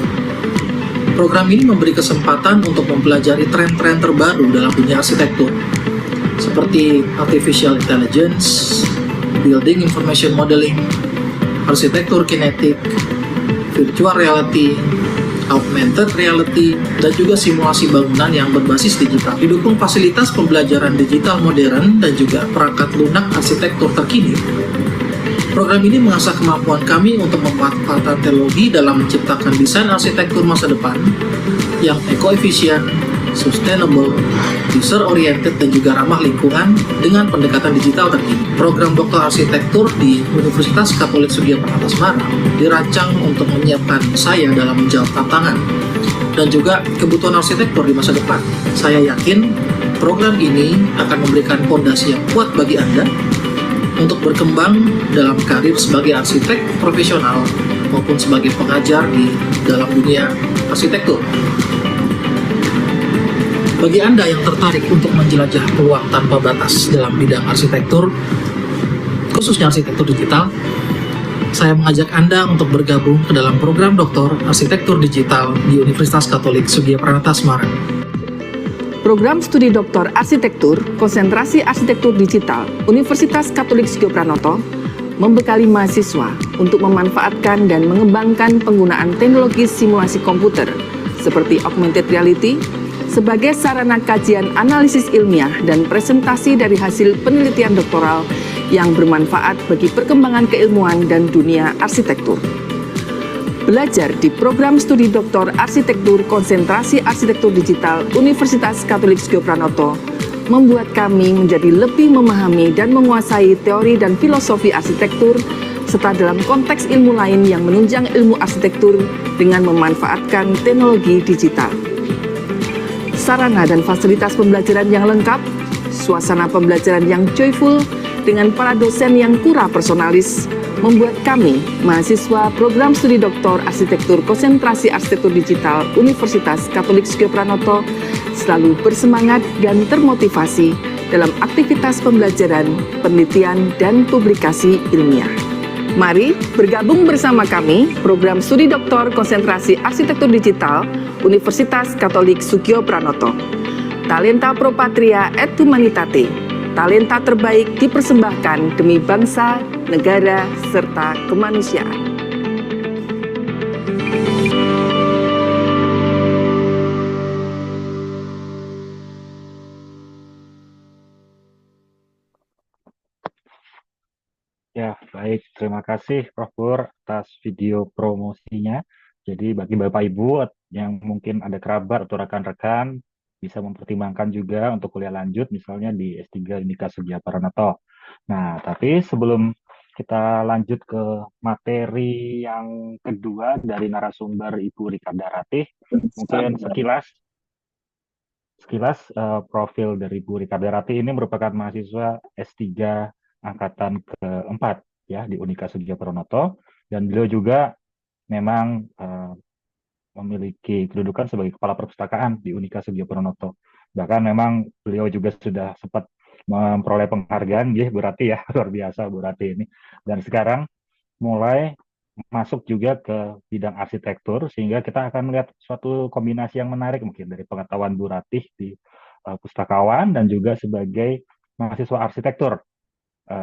Program ini memberi kesempatan untuk mempelajari tren-tren terbaru dalam dunia arsitektur, seperti artificial intelligence, building information modeling, arsitektur kinetik, virtual reality, augmented reality, dan juga simulasi bangunan yang berbasis digital. Didukung fasilitas pembelajaran digital modern dan juga perangkat lunak arsitektur terkini. Program ini mengasah kemampuan kami untuk memanfaatkan teknologi dalam menciptakan desain arsitektur masa depan yang eco-efisien, sustainable, user-oriented, dan juga ramah lingkungan dengan pendekatan digital terkini. Program Doktor Arsitektur di Universitas Katolik Sugio Pranata Semarang dirancang untuk menyiapkan saya dalam menjawab tantangan dan juga kebutuhan arsitektur di masa depan. Saya yakin program ini akan memberikan fondasi yang kuat bagi Anda untuk berkembang dalam karir sebagai arsitek profesional maupun sebagai pengajar di dalam dunia arsitektur. Bagi Anda yang tertarik untuk menjelajah peluang tanpa batas dalam bidang arsitektur, khususnya arsitektur digital, saya mengajak Anda untuk bergabung ke dalam program Doktor Arsitektur Digital di Universitas Katolik Sugio Pranata Semarang. Program Studi Doktor Arsitektur Konsentrasi Arsitektur Digital Universitas Katolik Sugio Pranoto membekali mahasiswa untuk memanfaatkan dan mengembangkan penggunaan teknologi simulasi komputer seperti augmented reality sebagai sarana kajian analisis ilmiah dan presentasi dari hasil penelitian doktoral yang bermanfaat bagi perkembangan keilmuan dan dunia arsitektur. Belajar di program studi Doktor Arsitektur Konsentrasi Arsitektur Digital Universitas Katolik Sugio Pranoto membuat kami menjadi lebih memahami dan menguasai teori dan filosofi arsitektur serta dalam konteks ilmu lain yang menunjang ilmu arsitektur dengan memanfaatkan teknologi digital. Sarana dan fasilitas pembelajaran yang lengkap, suasana pembelajaran yang joyful dengan para dosen yang kura personalis membuat kami, mahasiswa program studi Doktor Arsitektur Konsentrasi Arsitektur Digital Universitas Katolik Sugio Pranoto selalu bersemangat dan termotivasi dalam aktivitas pembelajaran, penelitian, dan publikasi ilmiah. Mari bergabung bersama kami, program studi Doktor Konsentrasi Arsitektur Digital Universitas Katolik Sugio Pranoto. Talenta Pro Patria et Humanitate. Talenta terbaik dipersembahkan demi bangsa, negara, serta kemanusiaan. Ya, baik. Terima kasih Prof. Pur atas video promosinya. Jadi bagi Bapak Ibu yang mungkin ada kerabat atau rekan-rekan bisa mempertimbangkan juga untuk kuliah lanjut misalnya di S3 Unika Sugio Pranoto. Nah, tapi sebelum kita lanjut ke materi yang kedua dari narasumber Ibu Ricarda Ratih, mungkin sekilas profil dari Ibu Ricarda Ratih ini merupakan mahasiswa S3 angkatan keempat ya di Unika Sugio Pranoto, dan beliau juga memang memiliki kedudukan sebagai kepala perpustakaan di Unika Sugio Pranoto. Bahkan memang beliau juga sudah sempat memperoleh penghargaan, ya Bu Rati ya, luar biasa Bu Rati ini. Dan sekarang mulai masuk juga ke bidang arsitektur, sehingga kita akan melihat suatu kombinasi yang menarik mungkin dari pengetahuan Bu Ratih di pustakawan dan juga sebagai mahasiswa arsitektur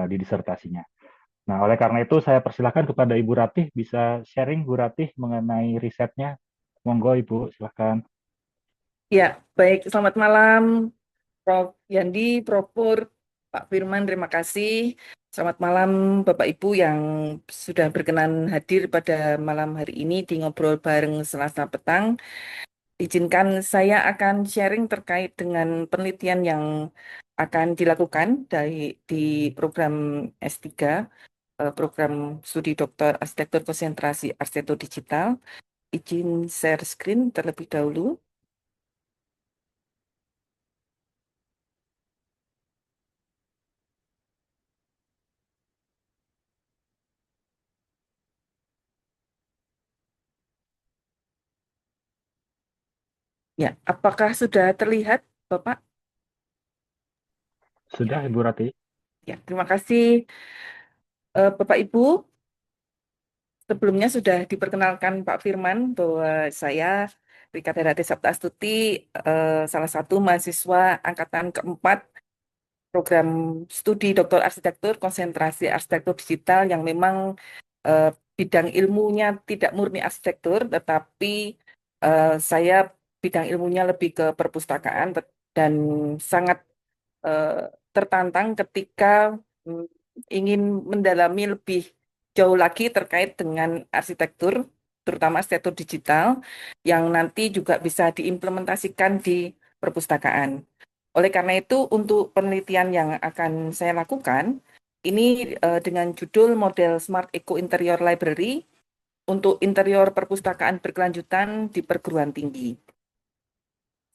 di disertasinya. Nah, oleh karena itu saya persilahkan kepada Ibu Ratih bisa sharing Bu Ratih mengenai risetnya. Monggo Ibu, silakan. Ya, baik. Selamat malam, Prof. Yandi, Prof. Pur, Pak Firman, terima kasih. Selamat malam, Bapak Ibu yang sudah berkenan hadir pada malam hari ini di Ngobrol Bareng Selasa petang. Izinkan saya akan sharing terkait dengan penelitian yang akan dilakukan di program S3, program studi Doktor Arsitektur Konsentrasi Arsitektur Digital. Izin share screen terlebih dahulu. Ya, apakah sudah terlihat, Bapak? Sudah, Ibu Rati. Ya, terima kasih. Bapak Ibu, sebelumnya sudah diperkenalkan Pak Firman bahwa saya Rika Herati Sabta Astuti, salah satu mahasiswa angkatan keempat program studi Doktor Arsitektur konsentrasi arsitektur digital yang memang bidang ilmunya tidak murni arsitektur, tetapi saya bidang ilmunya lebih ke perpustakaan dan sangat tertantang ketika ingin mendalami lebih jauh lagi terkait dengan arsitektur, terutama arsitektur digital, yang nanti juga bisa diimplementasikan di perpustakaan. Oleh karena itu, untuk penelitian yang akan saya lakukan, ini dengan judul model Smart Eco Interior Library untuk interior perpustakaan berkelanjutan di perguruan tinggi.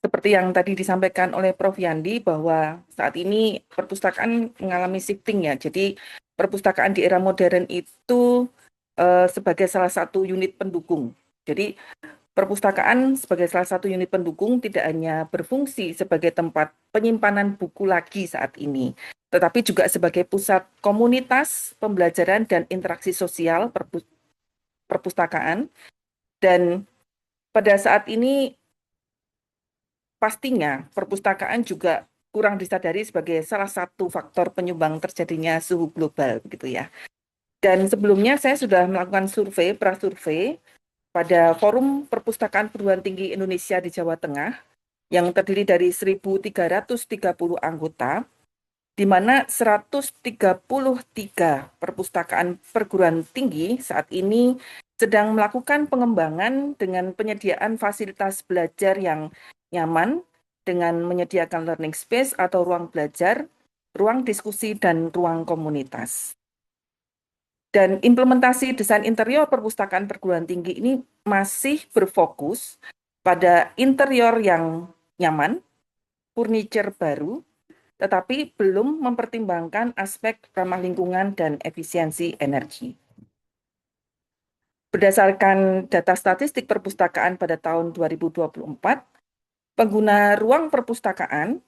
Seperti yang tadi disampaikan oleh Prof. Yandi bahwa saat ini perpustakaan mengalami shifting ya. Jadi perpustakaan di era modern itu sebagai salah satu unit pendukung. Jadi perpustakaan sebagai salah satu unit pendukung tidak hanya berfungsi sebagai tempat penyimpanan buku lagi saat ini, tetapi juga sebagai pusat komunitas, pembelajaran, dan interaksi sosial perpustakaan. Dan pada saat ini pastinya perpustakaan juga kurang disadari sebagai salah satu faktor penyumbang terjadinya suhu global gitu ya. Dan sebelumnya saya sudah melakukan prasurvei pada Forum Perpustakaan Perguruan Tinggi Indonesia di Jawa Tengah yang terdiri dari 1.330 anggota, di mana 133 perpustakaan perguruan tinggi saat ini sedang melakukan pengembangan dengan penyediaan fasilitas belajar yang nyaman dengan menyediakan learning space atau ruang belajar, ruang diskusi, dan ruang komunitas. Dan implementasi desain interior perpustakaan perguruan tinggi ini masih berfokus pada interior yang nyaman, furniture baru, tetapi belum mempertimbangkan aspek ramah lingkungan dan efisiensi energi. Berdasarkan data statistik perpustakaan pada tahun 2024, pengguna ruang perpustakaan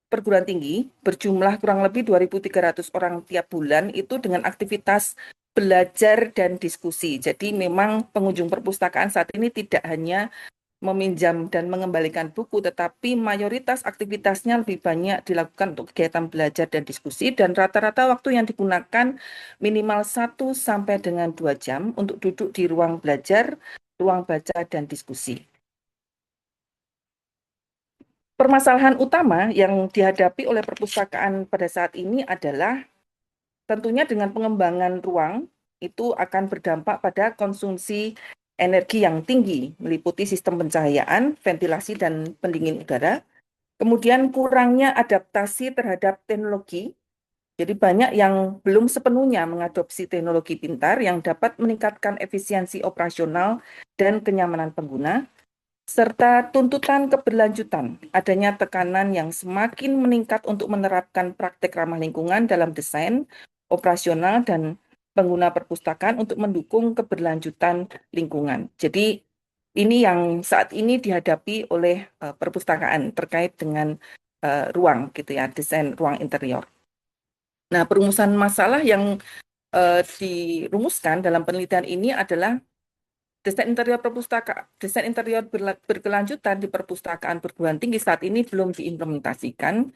perguruan tinggi berjumlah kurang lebih 2.300 orang tiap bulan itu dengan aktivitas belajar dan diskusi. Jadi memang pengunjung perpustakaan saat ini tidak hanya meminjam dan mengembalikan buku, tetapi mayoritas aktivitasnya lebih banyak dilakukan untuk kegiatan belajar dan diskusi, dan rata-rata waktu yang digunakan minimal 1 sampai dengan 2 jam untuk duduk di ruang belajar, ruang baca, dan diskusi. Permasalahan utama yang dihadapi oleh perpustakaan pada saat ini adalah tentunya dengan pengembangan ruang itu akan berdampak pada konsumsi energi yang tinggi, meliputi sistem pencahayaan, ventilasi, dan pendingin udara. Kemudian kurangnya adaptasi terhadap teknologi. Jadi banyak yang belum sepenuhnya mengadopsi teknologi pintar yang dapat meningkatkan efisiensi operasional dan kenyamanan pengguna, serta tuntutan keberlanjutan, adanya tekanan yang semakin meningkat untuk menerapkan praktek ramah lingkungan dalam desain, operasional, dan pengguna perpustakaan untuk mendukung keberlanjutan lingkungan. Jadi ini yang saat ini dihadapi oleh perpustakaan terkait dengan ruang gitu ya, desain ruang interior. Nah, perumusan masalah yang dirumuskan dalam penelitian ini adalah desain interior berkelanjutan di perpustakaan perguruan tinggi saat ini belum diimplementasikan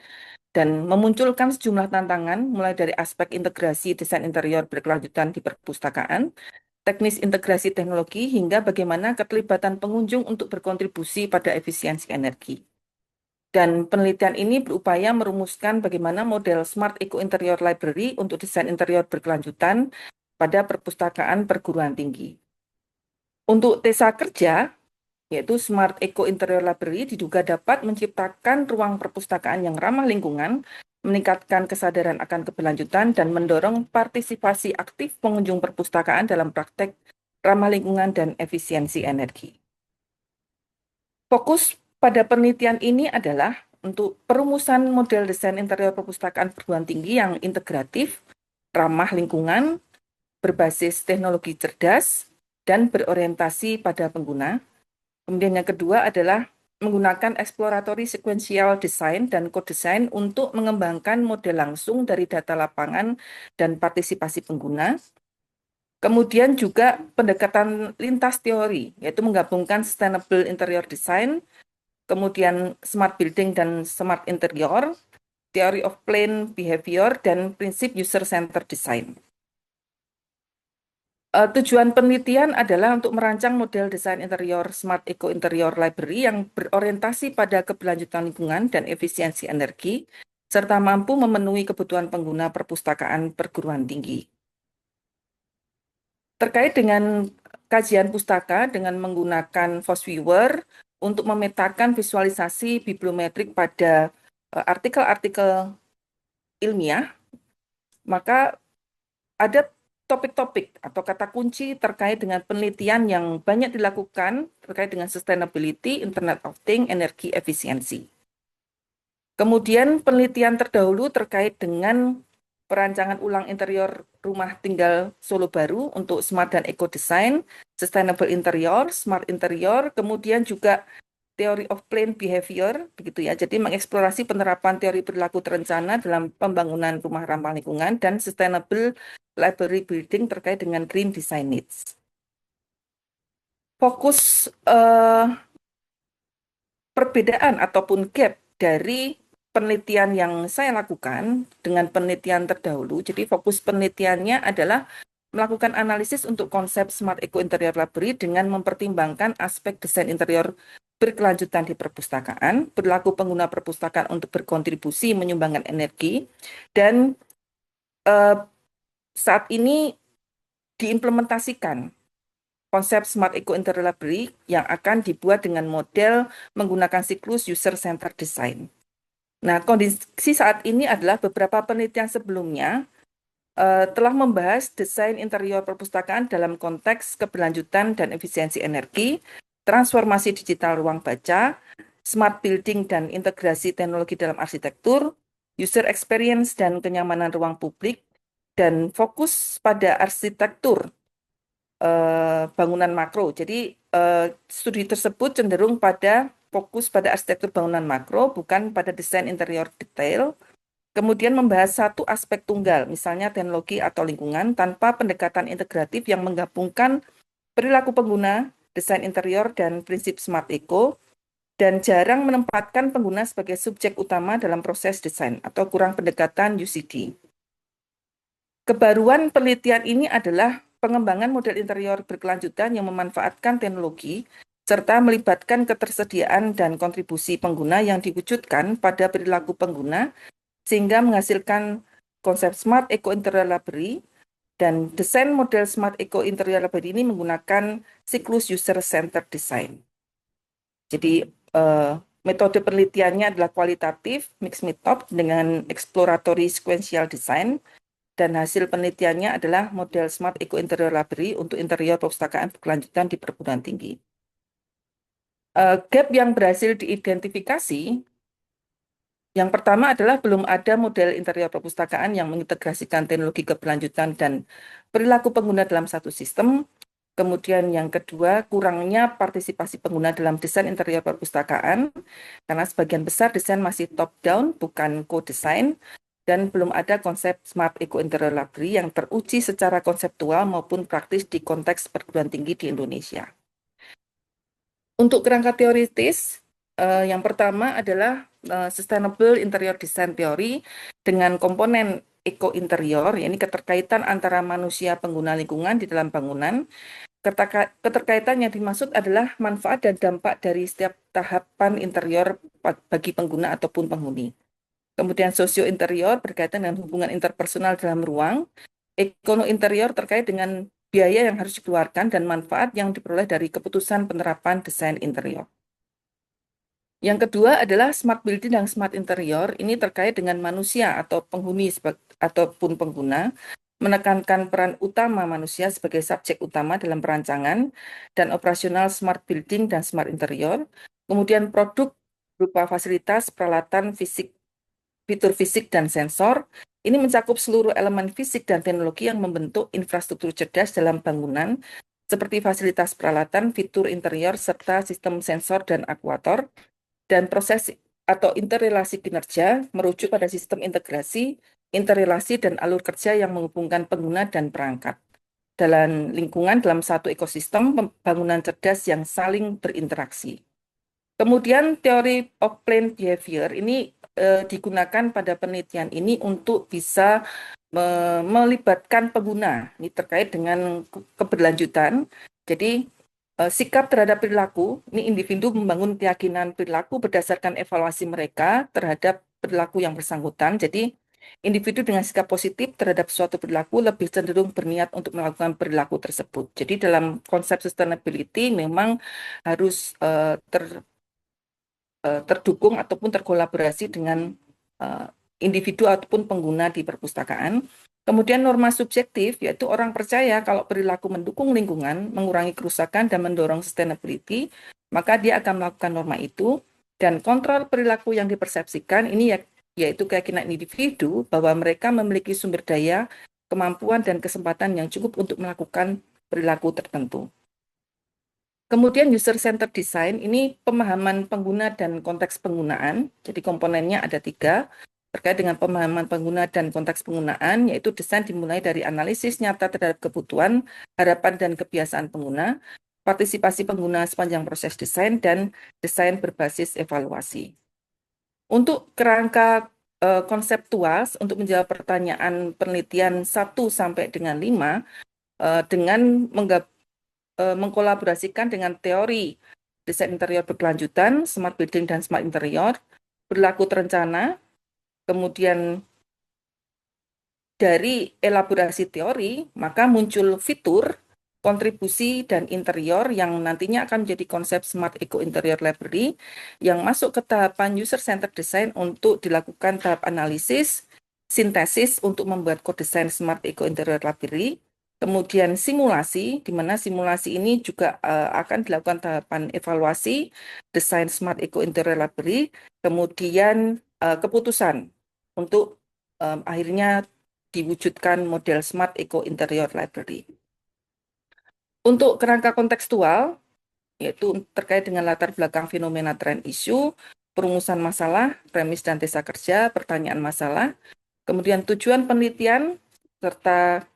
dan memunculkan sejumlah tantangan mulai dari aspek integrasi desain interior berkelanjutan di perpustakaan, teknis integrasi teknologi, hingga bagaimana keterlibatan pengunjung untuk berkontribusi pada efisiensi energi. Dan penelitian ini berupaya merumuskan bagaimana model Smart Eco Interior Library untuk desain interior berkelanjutan pada perpustakaan perguruan tinggi. Untuk TESA kerja, yaitu Smart Eco Interior Library, diduga dapat menciptakan ruang perpustakaan yang ramah lingkungan, meningkatkan kesadaran akan keberlanjutan, dan mendorong partisipasi aktif pengunjung perpustakaan dalam praktek ramah lingkungan dan efisiensi energi. Fokus pada penelitian ini adalah untuk perumusan model desain interior perpustakaan perguruan tinggi yang integratif, ramah lingkungan, berbasis teknologi cerdas, dan berorientasi pada pengguna, Kemudian yang kedua adalah menggunakan exploratory sequential design dan co-design untuk mengembangkan model langsung dari data lapangan dan partisipasi pengguna. Kemudian juga pendekatan lintas teori, yaitu menggabungkan sustainable interior design, kemudian smart building dan smart interior, theory of plane behavior, dan prinsip user-centered design. Tujuan penelitian adalah untuk merancang model desain interior Smart Eco Interior Library yang berorientasi pada keberlanjutan lingkungan dan efisiensi energi, serta mampu memenuhi kebutuhan pengguna perpustakaan perguruan tinggi. Terkait dengan kajian pustaka dengan menggunakan Fosviewer untuk memetakan visualisasi bibliometrik pada artikel-artikel ilmiah, maka ada topik-topik atau kata kunci terkait dengan penelitian yang banyak dilakukan terkait dengan sustainability, Internet of Things, energi efisiensi. Kemudian penelitian terdahulu terkait dengan perancangan ulang interior rumah tinggal Solo Baru untuk smart dan eco design, sustainable interior, smart interior, kemudian juga theory of plane behavior, begitu ya. Jadi mengeksplorasi penerapan teori perilaku terencana dalam pembangunan rumah ramah lingkungan dan sustainable library building terkait dengan green design needs. Fokus perbedaan ataupun gap dari penelitian yang saya lakukan dengan penelitian terdahulu. Jadi fokus penelitiannya adalah melakukan analisis untuk konsep Smart Eco Interior Library dengan mempertimbangkan aspek desain interior berkelanjutan di perpustakaan, perilaku pengguna perpustakaan untuk berkontribusi menyumbangkan energi, dan saat ini diimplementasikan konsep Smart Eco Interior Library yang akan dibuat dengan model menggunakan siklus user-centered design. Nah, kondisi saat ini adalah beberapa penelitian sebelumnya telah membahas desain interior perpustakaan dalam konteks keberlanjutan dan efisiensi energi, transformasi digital ruang baca, smart building dan integrasi teknologi dalam arsitektur, user experience dan kenyamanan ruang publik, dan fokus pada arsitektur bangunan makro. Jadi studi tersebut cenderung pada fokus pada arsitektur bangunan makro, bukan pada desain interior detail. Kemudian membahas satu aspek tunggal, misalnya teknologi atau lingkungan, tanpa pendekatan integratif yang menggabungkan perilaku pengguna, desain interior, dan prinsip Smart Eco, dan jarang menempatkan pengguna sebagai subjek utama dalam proses desain atau kurang pendekatan UCD. Kebaruan penelitian ini adalah pengembangan model interior berkelanjutan yang memanfaatkan teknologi serta melibatkan ketersediaan dan kontribusi pengguna yang diwujudkan pada perilaku pengguna sehingga menghasilkan konsep Smart Eco Interior Library, dan desain model Smart Eco Interior Library ini menggunakan siklus user-centered design. Jadi metode penelitiannya adalah kualitatif, mixed method dengan exploratory sequential design, dan hasil penelitiannya adalah model Smart Eco Interior Library untuk interior perpustakaan berkelanjutan di perguruan tinggi. Gap yang berhasil diidentifikasi, yang pertama adalah belum ada model interior perpustakaan yang mengintegrasikan teknologi keberlanjutan dan perilaku pengguna dalam satu sistem. Kemudian yang kedua, kurangnya partisipasi pengguna dalam desain interior perpustakaan, karena sebagian besar desain masih top-down, bukan co-design, dan belum ada konsep Smart Eco Interior Library yang teruji secara konseptual maupun praktis di konteks perguruan tinggi di Indonesia. Untuk kerangka teoritis, yang pertama adalah Sustainable Interior Design Theory dengan komponen eco interior, yakni keterkaitan antara manusia pengguna lingkungan di dalam bangunan. Keterkaitan yang dimaksud adalah manfaat dan dampak dari setiap tahapan interior bagi pengguna ataupun penghuni. Kemudian sosio interior berkaitan dengan hubungan interpersonal dalam ruang. Ekono interior terkait dengan biaya yang harus dikeluarkan dan manfaat yang diperoleh dari keputusan penerapan desain interior. Yang kedua adalah smart building dan smart interior. Ini terkait dengan manusia atau penghuni ataupun pengguna, menekankan peran utama manusia sebagai subjek utama dalam perancangan dan operasional smart building dan smart interior. Kemudian produk berupa fasilitas, peralatan fisik, fitur fisik dan sensor. Ini mencakup seluruh elemen fisik dan teknologi yang membentuk infrastruktur cerdas dalam bangunan seperti fasilitas peralatan, fitur interior, serta sistem sensor dan aktuator, dan proses atau interrelasi kinerja merujuk pada sistem integrasi, interrelasi, dan alur kerja yang menghubungkan pengguna dan perangkat dalam lingkungan dalam satu ekosistem pembangunan cerdas yang saling berinteraksi. Kemudian teori of planned behavior ini digunakan pada penelitian ini untuk bisa melibatkan pengguna. Ini terkait dengan keberlanjutan. Jadi sikap terhadap perilaku, ini individu membangun keyakinan perilaku berdasarkan evaluasi mereka terhadap perilaku yang bersangkutan. Jadi individu dengan sikap positif terhadap suatu perilaku lebih cenderung berniat untuk melakukan perilaku tersebut. Jadi dalam konsep sustainability memang harus terdukung ataupun terkolaborasi dengan individu ataupun pengguna di perpustakaan. Kemudian norma subjektif, yaitu orang percaya kalau perilaku mendukung lingkungan, mengurangi kerusakan, dan mendorong sustainability, maka dia akan melakukan norma itu. Dan kontrol perilaku yang dipersepsikan ini yaitu keyakinan individu bahwa mereka memiliki sumber daya, kemampuan, dan kesempatan yang cukup untuk melakukan perilaku tertentu. Kemudian user-centered design, ini pemahaman pengguna dan konteks penggunaan. Jadi komponennya ada 3, terkait dengan pemahaman pengguna dan konteks penggunaan, yaitu desain dimulai dari analisis nyata terhadap kebutuhan, harapan, dan kebiasaan pengguna, partisipasi pengguna sepanjang proses desain, dan desain berbasis evaluasi. Untuk kerangka konseptual, untuk menjawab pertanyaan penelitian 1 sampai dengan 5, dengan mengkolaborasikan dengan teori desain interior berkelanjutan, smart building dan smart interior, berlaku terencana, kemudian dari elaborasi teori, maka muncul fitur, kontribusi, dan interior yang nantinya akan menjadi konsep Smart Eco Interior Library yang masuk ke tahapan user-centered design untuk dilakukan tahap analisis, sintesis untuk membuat co-design Smart Eco Interior Library, kemudian simulasi, di mana simulasi ini juga akan dilakukan tahapan evaluasi, desain Smart Eco Interior Library, kemudian keputusan untuk akhirnya diwujudkan model Smart Eco Interior Library. Untuk kerangka kontekstual, yaitu terkait dengan latar belakang fenomena tren isu, perumusan masalah, premis dan tesa kerja, pertanyaan masalah, kemudian tujuan penelitian, serta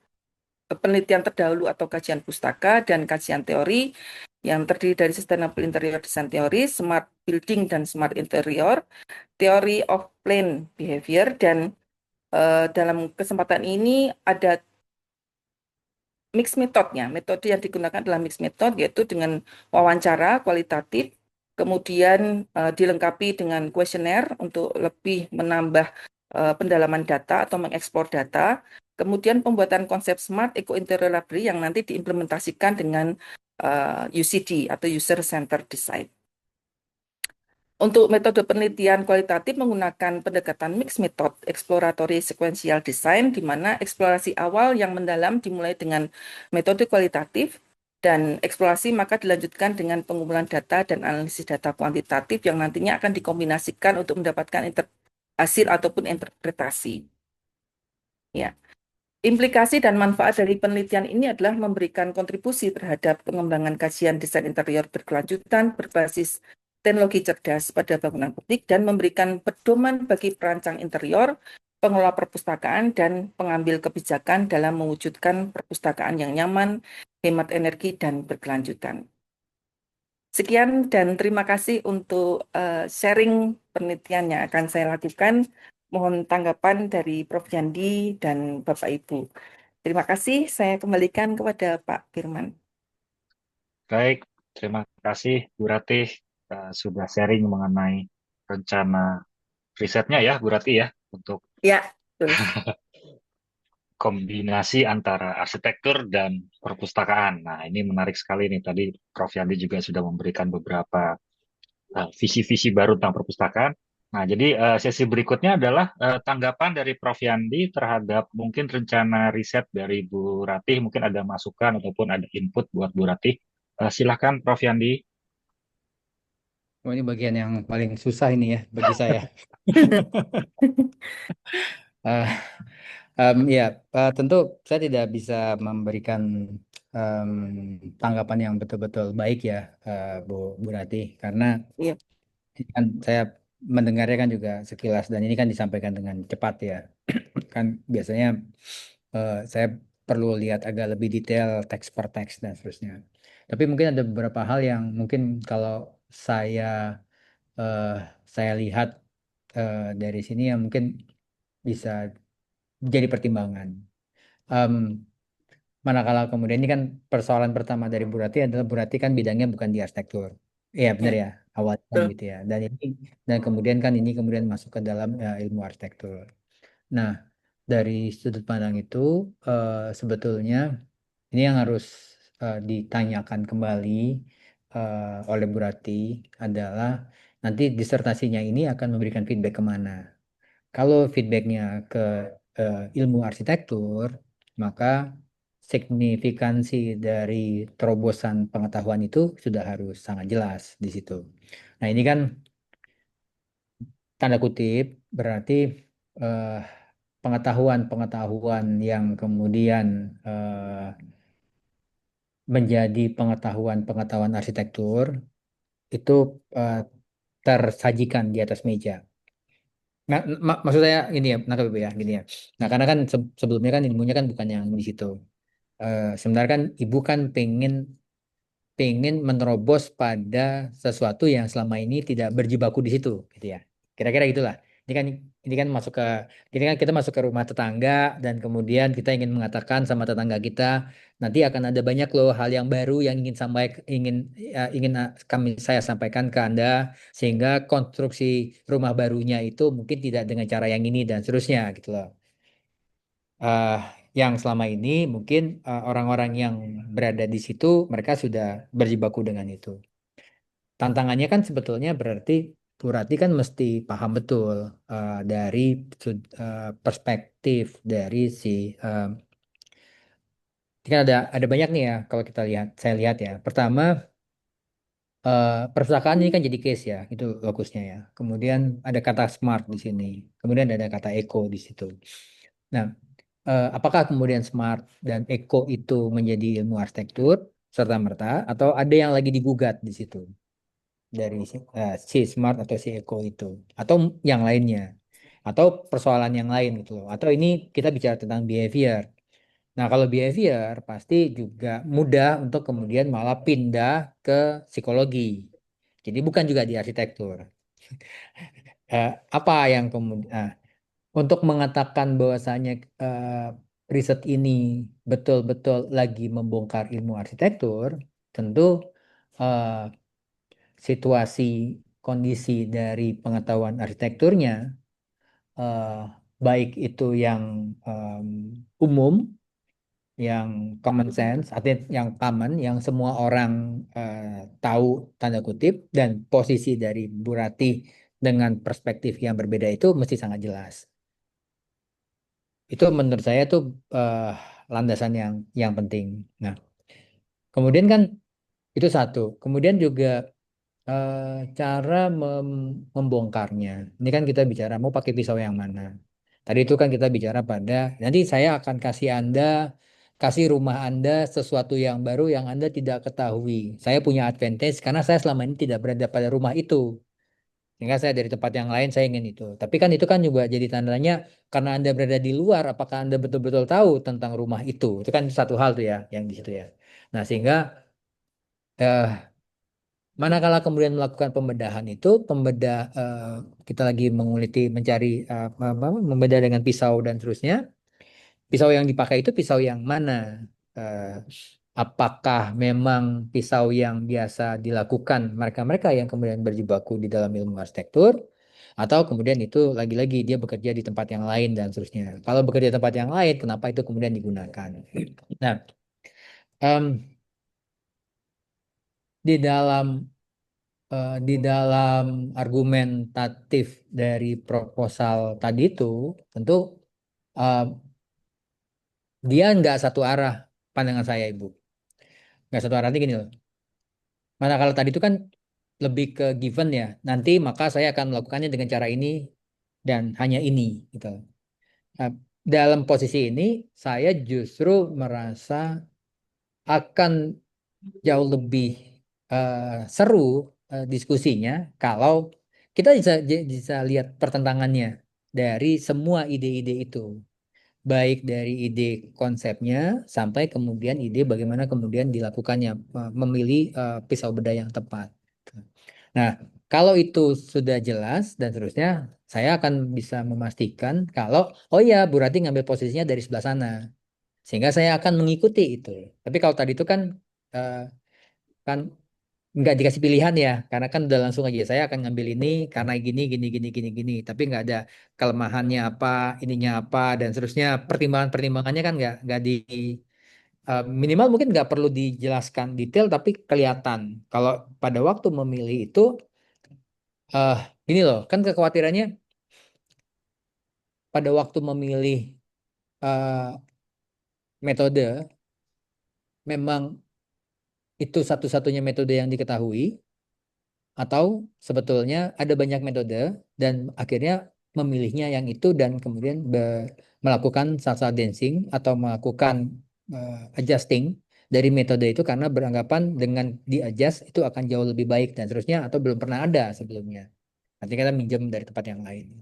penelitian terdahulu atau kajian pustaka dan kajian teori yang terdiri dari Sustainable Interior Design Theory, Smart Building dan Smart Interior, Theory of Planned Behavior, dan dalam kesempatan ini ada mix metodenya. Metode yang digunakan adalah mix method, yaitu dengan wawancara kualitatif, kemudian dilengkapi dengan kuesioner untuk lebih menambah pendalaman data atau mengeksplor data, kemudian pembuatan konsep Smart Eco Interior Library yang nanti diimplementasikan dengan UCD atau User Centered Design. Untuk metode penelitian kualitatif menggunakan pendekatan mixed method exploratory sequential design, di mana eksplorasi awal yang mendalam dimulai dengan metode kualitatif, dan eksplorasi maka dilanjutkan dengan pengumpulan data dan analisis data kuantitatif yang nantinya akan dikombinasikan untuk mendapatkan hasil ataupun interpretasi. Ya. Implikasi dan manfaat dari penelitian ini adalah memberikan kontribusi terhadap pengembangan kajian desain interior berkelanjutan berbasis teknologi cerdas pada bangunan publik dan memberikan pedoman bagi perancang interior, pengelola perpustakaan, dan pengambil kebijakan dalam mewujudkan perpustakaan yang nyaman, hemat energi, dan berkelanjutan. Sekian dan terima kasih untuk sharing penelitian yang akan saya lakukan. Mohon tanggapan dari Prof. Yandi dan Bapak Ibu. Terima kasih, saya kembalikan kepada Pak Firman. Baik, terima kasih Bu Ratih sudah sharing mengenai rencana risetnya ya Bu Ratih ya, untuk Ya, betul. kombinasi antara arsitektur dan perpustakaan. Nah, ini menarik sekali nih. Tadi Prof. Yandi juga sudah memberikan beberapa visi-visi baru tentang perpustakaan. Nah, jadi sesi berikutnya adalah tanggapan dari Prof. Yandi terhadap mungkin rencana riset dari Bu Ratih. Mungkin ada masukan ataupun ada input buat Bu Ratih. Silakan Prof. Yandi. Oh, ini bagian yang paling susah ini ya bagi saya. Ya, tentu saya tidak bisa memberikan tanggapan yang betul-betul baik ya, Bu Rati, karena Iya. kan saya mendengarnya kan juga sekilas dan ini kan disampaikan dengan cepat ya. Kan biasanya saya perlu lihat agak lebih detail teks per teks dan seterusnya. Tapi mungkin ada beberapa hal yang mungkin kalau saya eh, saya lihat dari sini yang mungkin bisa jadi pertimbangan. Em, Manakala kemudian ini kan persoalan pertama dari Bu Rati adalah Bu Rati kan bidangnya bukan di arsitektur. Iya benar Ya, ya, awalnya kan betul. gitu ya. Dan kemudian kan ini kemudian masuk ke dalam ilmu arsitektur. Nah, dari sudut pandang itu sebetulnya ini yang harus ditanyakan kembali oleh Bu Rati adalah nanti disertasinya ini akan memberikan feedback kemana. Kalau feedbacknya ke ilmu arsitektur, maka signifikansi dari terobosan pengetahuan itu sudah harus sangat jelas di situ. Nah, ini kan tanda kutip berarti eh, pengetahuan-pengetahuan yang kemudian menjadi pengetahuan-pengetahuan arsitektur itu eh, tersajikan di atas meja. Nah, maksud saya gini ya, nangkep Ibu ya, gini ya. Nah, karena kan sebelumnya kan ilmunya kan bukan yang di situ. Sebenarnya kan Ibu kan pengen menerobos pada sesuatu yang selama ini tidak berjibaku di situ, gitu ya. Kira-kira gitulah. Ini kan masuk ke ini kan kita masuk ke rumah tetangga dan kemudian kita ingin mengatakan sama tetangga kita nanti akan ada banyak loh hal yang baru yang ingin saya sampaikan ke Anda sehingga konstruksi rumah barunya itu mungkin tidak dengan cara yang ini dan seterusnya gitu loh. eh, yang selama ini mungkin orang-orang yang berada di situ mereka sudah berjibaku dengan itu. Tantangannya kan sebetulnya berarti Bu Rati kan mesti paham betul dari perspektif dari si ini kan ada banyak nih ya kalau saya lihat ya. Pertama perpustakaan ini kan jadi case ya, itu fokusnya ya. Kemudian ada kata smart di sini, kemudian ada kata eco di situ. Nah, apakah kemudian smart dan eco itu menjadi ilmu arsitektur serta merta atau ada yang lagi digugat di situ dari si smart atau si eco itu atau yang lainnya atau persoalan yang lain gitu loh atau ini kita bicara tentang behavior. Nah, kalau behavior pasti juga mudah untuk kemudian malah pindah ke psikologi. Jadi bukan juga di arsitektur. Apa yang kemudian untuk mengatakan bahwasanya riset ini betul-betul lagi membongkar ilmu arsitektur, tentu eh, situasi kondisi dari pengetahuan arsitekturnya, eh, baik itu yang umum, yang common sense, artinya yang common, yang semua orang tahu tanda kutip, dan posisi dari Bu Rati dengan perspektif yang berbeda itu mesti sangat jelas. Itu menurut saya tuh landasan yang penting. Nah, kemudian kan itu satu. Kemudian juga cara membongkarnya. Ini kan kita bicara mau pakai pisau yang mana. Tadi itu kan kita bicara pada nanti saya akan kasih rumah Anda sesuatu yang baru yang Anda tidak ketahui. Saya punya advantage karena saya selama ini tidak berada pada rumah itu. Sehingga saya dari tempat yang lain saya ingin itu. Tapi kan itu kan juga jadi tandanya karena Anda berada di luar, apakah Anda betul-betul tahu tentang rumah itu? Itu kan satu hal tuh ya, yang di situ ya. Nah, sehingga eh, manakala kemudian melakukan pembedahan itu, kita lagi mencari membedah dengan pisau dan seterusnya. Pisau yang dipakai itu pisau yang mana? Eh, apakah memang pisau yang biasa dilakukan mereka-mereka yang kemudian berjibaku di dalam ilmu arsitektur? Atau kemudian itu lagi-lagi dia bekerja di tempat yang lain dan seterusnya. Kalau bekerja di tempat yang lain, kenapa itu kemudian digunakan? Nah, em, di dalam di dalam argumentatif dari proposal tadi itu, tentu eh, dia nggak satu arah pandangan saya, Ibu. Nggak satu arah, nanti gini loh. Manakala tadi itu kan lebih ke given ya. Nanti maka saya akan melakukannya dengan cara ini dan hanya ini, gitu. Nah, dalam posisi ini, saya justru merasa akan jauh lebih seru diskusinya kalau kita bisa lihat pertentangannya dari semua ide-ide itu, baik dari ide konsepnya sampai kemudian ide bagaimana kemudian dilakukannya, memilih pisau bedah yang tepat. Nah, kalau itu sudah jelas dan seterusnya, saya akan bisa memastikan kalau, oh ya, Bu Rati ngambil posisinya dari sebelah sana, sehingga saya akan mengikuti itu. Tapi kalau tadi itu kan kan nggak dikasih pilihan ya, karena kan udah langsung aja saya akan ngambil ini karena gini gini gini gini gini, tapi nggak ada kelemahannya apa, ininya apa dan seterusnya, pertimbangannya kan nggak di minimal mungkin nggak perlu dijelaskan detail tapi kelihatan kalau pada waktu memilih itu ini loh kan kekhawatirannya pada waktu memilih metode memang itu satu-satunya metode yang diketahui atau sebetulnya ada banyak metode dan akhirnya memilihnya yang itu dan kemudian melakukan salsa dancing atau melakukan adjusting dari metode itu karena beranggapan dengan di-adjust itu akan jauh lebih baik dan seterusnya atau belum pernah ada sebelumnya. Nanti kita minjem dari tempat yang lain.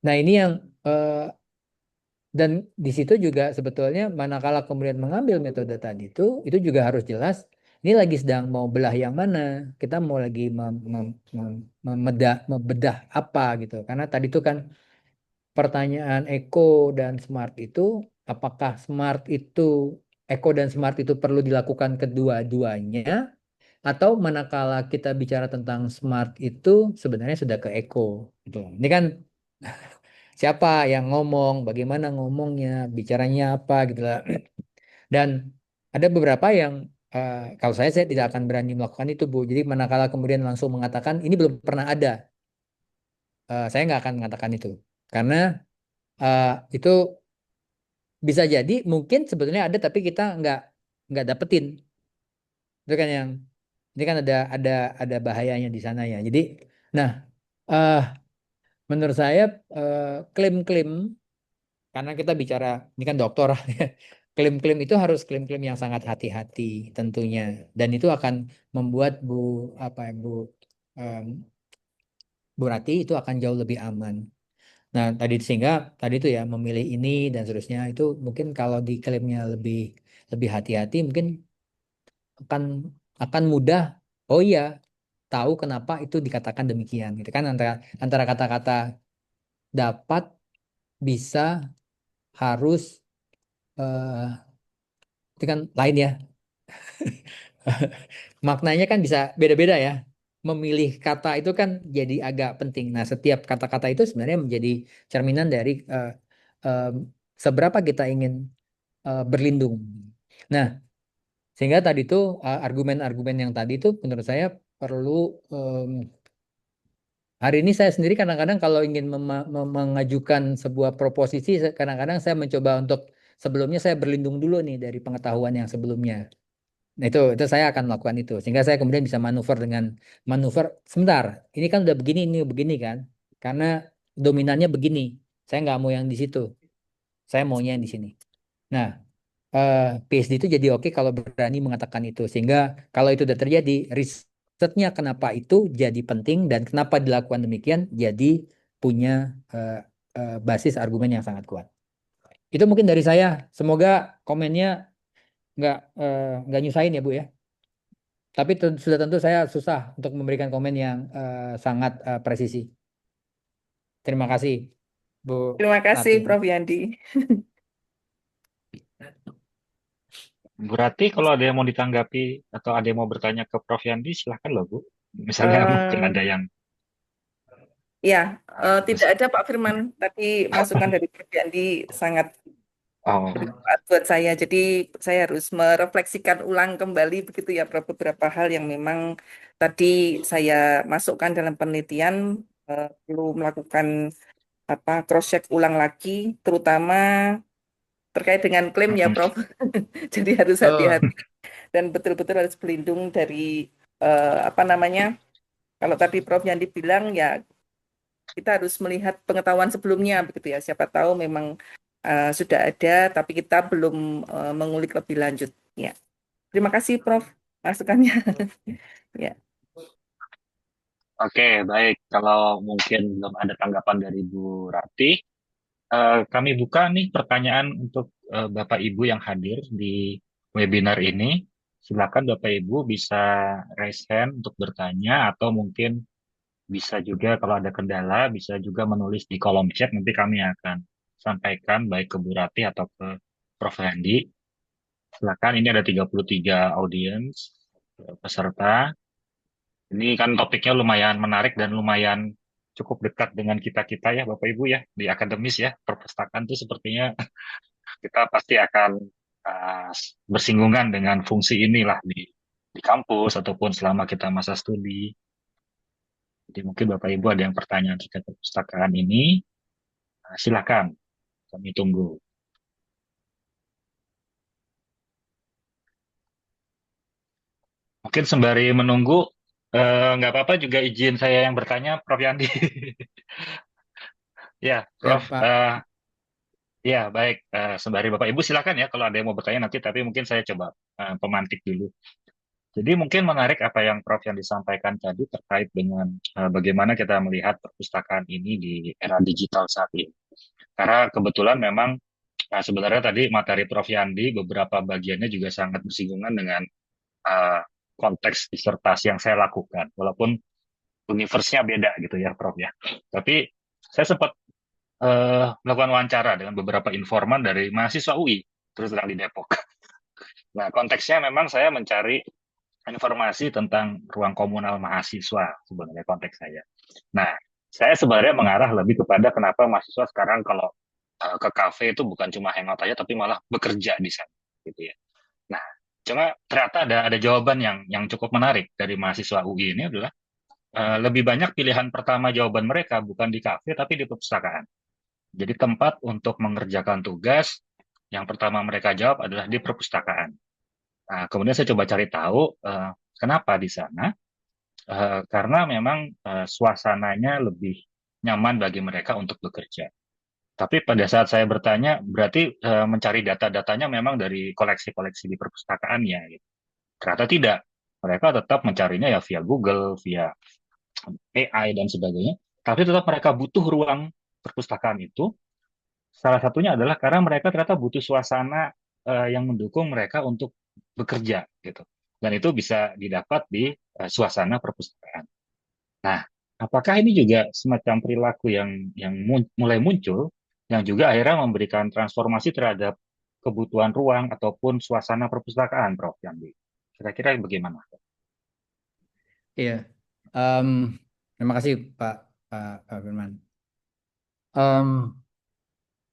Nah ini yang dan di situ juga sebetulnya manakala kemudian mengambil metode tadi itu juga harus jelas ini lagi sedang mau belah yang mana, kita mau lagi membedah apa gitu. Karena tadi itu kan pertanyaan Eko dan Smart itu apakah Eko dan Smart itu perlu dilakukan kedua-duanya atau manakala kita bicara tentang Smart itu sebenarnya sudah ke Eko gitu. Ini kan siapa yang ngomong, bagaimana ngomongnya, bicaranya apa gitu lah. Dan ada beberapa yang kalau saya tidak akan berani melakukan itu, Bu. Jadi manakala kemudian langsung mengatakan ini belum pernah ada, saya nggak akan mengatakan itu. Karena itu bisa jadi mungkin sebetulnya ada tapi kita nggak dapetin. Itu kan yang ini kan ada bahayanya di sana ya. Jadi, nah menurut saya klaim-klaim karena kita bicara ini kan dokter klaim-klaim itu harus klaim-klaim yang sangat hati-hati tentunya dan itu akan membuat Bu Rati itu akan jauh lebih aman. Nah sehingga tadi itu ya memilih ini dan seterusnya itu mungkin kalau di klaimnya lebih hati-hati mungkin akan mudah. Oh iya, tahu kenapa itu dikatakan demikian gitu kan antara kata-kata dapat, bisa, harus itu kan lain ya. Maknanya kan bisa beda-beda ya. Memilih kata itu kan jadi agak penting. Nah, setiap kata-kata itu sebenarnya menjadi cerminan dari seberapa kita ingin berlindung. Nah, sehingga tadi itu argumen-argumen yang tadi itu menurut saya perlu hari ini saya sendiri kadang-kadang kalau ingin mengajukan sebuah proposisi, kadang-kadang saya mencoba untuk sebelumnya saya berlindung dulu nih dari pengetahuan yang sebelumnya. Nah itu saya akan melakukan itu sehingga saya kemudian bisa manuver sebentar. Ini kan udah begini ini begini kan, karena dominannya begini. Saya nggak mau yang di situ. Saya maunya yang di sini. Nah PSD itu jadi oke kalau berani mengatakan itu sehingga kalau itu udah terjadi risetnya kenapa itu jadi penting dan kenapa dilakukan demikian jadi punya basis argumen yang sangat kuat. Itu mungkin dari saya. Semoga komennya nggak nyusahin ya Bu ya. Tapi sudah tentu saya susah untuk memberikan komen yang sangat presisi. Terima kasih, Bu Terima kasih, Rati. Prof. Yandi. Bu Rati, kalau ada yang mau ditanggapi atau ada yang mau bertanya ke Prof. Yandi, silahkan loh Bu. Misalnya mungkin ada yang Ya, tidak ada Pak Firman, tapi masukan dari Prof. Yandi sangat bermanfaat buat saya. Jadi saya harus merefleksikan ulang kembali begitu ya Prof, beberapa hal yang memang tadi saya masukkan dalam penelitian perlu melakukan cross check ulang lagi, terutama terkait dengan klaim ya Prof. Jadi harus hati-hati dan betul-betul harus berlindung dari kalau tadi Prof Yandi bilang ya kita harus melihat pengetahuan sebelumnya begitu ya. Siapa tahu memang sudah ada, tapi kita belum mengulik lebih lanjut. Ya, terima kasih, Prof. Masukannya. Ya. Oke, baik. Kalau mungkin belum ada tanggapan dari Bu Rati, kami buka nih pertanyaan untuk Bapak Ibu yang hadir di webinar ini. Silakan Bapak Ibu bisa raise hand untuk bertanya atau mungkin bisa juga kalau ada kendala bisa juga menulis di kolom chat, nanti kami akan sampaikan baik ke Bu Rati atau ke Prof. Handi. Silakan, ini ada 33 audiens peserta. Ini kan topiknya lumayan menarik dan lumayan cukup dekat dengan kita-kita ya Bapak Ibu ya, di akademis ya, perpustakaan itu sepertinya kita pasti akan uh, bersinggungan dengan fungsi inilah di kampus ataupun selama kita masa studi. Jadi mungkin Bapak Ibu ada yang pertanyaan terkait perpustakaan ini, silakan, kami tunggu. Mungkin sembari menunggu, nggak apa-apa juga izin saya yang bertanya, Prof. Yandi. Ya, Prof. Pak. Ya, baik. Sembari Bapak Ibu silakan ya kalau ada yang mau bertanya nanti, tapi mungkin saya coba pemantik dulu. Jadi mungkin menarik apa yang Prof. yang disampaikan tadi terkait dengan bagaimana kita melihat perpustakaan ini di era digital saat ini. Karena kebetulan memang sebenarnya tadi materi Prof. Yandi beberapa bagiannya juga sangat bersinggungan dengan konteks disertasi yang saya lakukan. Walaupun universe-nya beda gitu ya Prof. ya. Tapi saya sempat melakukan wawancara dengan beberapa informan dari mahasiswa UI, terus terang di Depok. Nah, konteksnya memang saya mencari informasi tentang ruang komunal mahasiswa sebenarnya konteks saya. Nah, saya sebenarnya mengarah lebih kepada kenapa mahasiswa sekarang kalau ke kafe itu bukan cuma hangout aja, tapi malah bekerja di sana, gitu ya. Nah, cuma ternyata ada jawaban yang cukup menarik dari mahasiswa UI ini adalah lebih banyak pilihan pertama jawaban mereka bukan di kafe tapi di perpustakaan. Jadi tempat untuk mengerjakan tugas yang pertama mereka jawab adalah di perpustakaan. Nah, kemudian saya coba cari tahu kenapa di sana. Karena memang suasananya lebih nyaman bagi mereka untuk bekerja. Tapi pada saat saya bertanya, berarti mencari data-datanya memang dari koleksi-koleksi di perpustakaan ya. Gitu. Ternyata tidak. Mereka tetap mencarinya ya via Google, via AI dan sebagainya. Tapi tetap mereka butuh ruang perpustakaan itu. Salah satunya adalah karena mereka ternyata butuh suasana yang mendukung mereka untuk bekerja gitu. Dan itu bisa didapat di suasana perpustakaan. Nah, apakah ini juga semacam perilaku yang mulai muncul yang juga akhirnya memberikan transformasi terhadap kebutuhan ruang ataupun suasana perpustakaan, Prof. Yandi? Kira-kira bagaimana? Iya, terima kasih Pak Firman.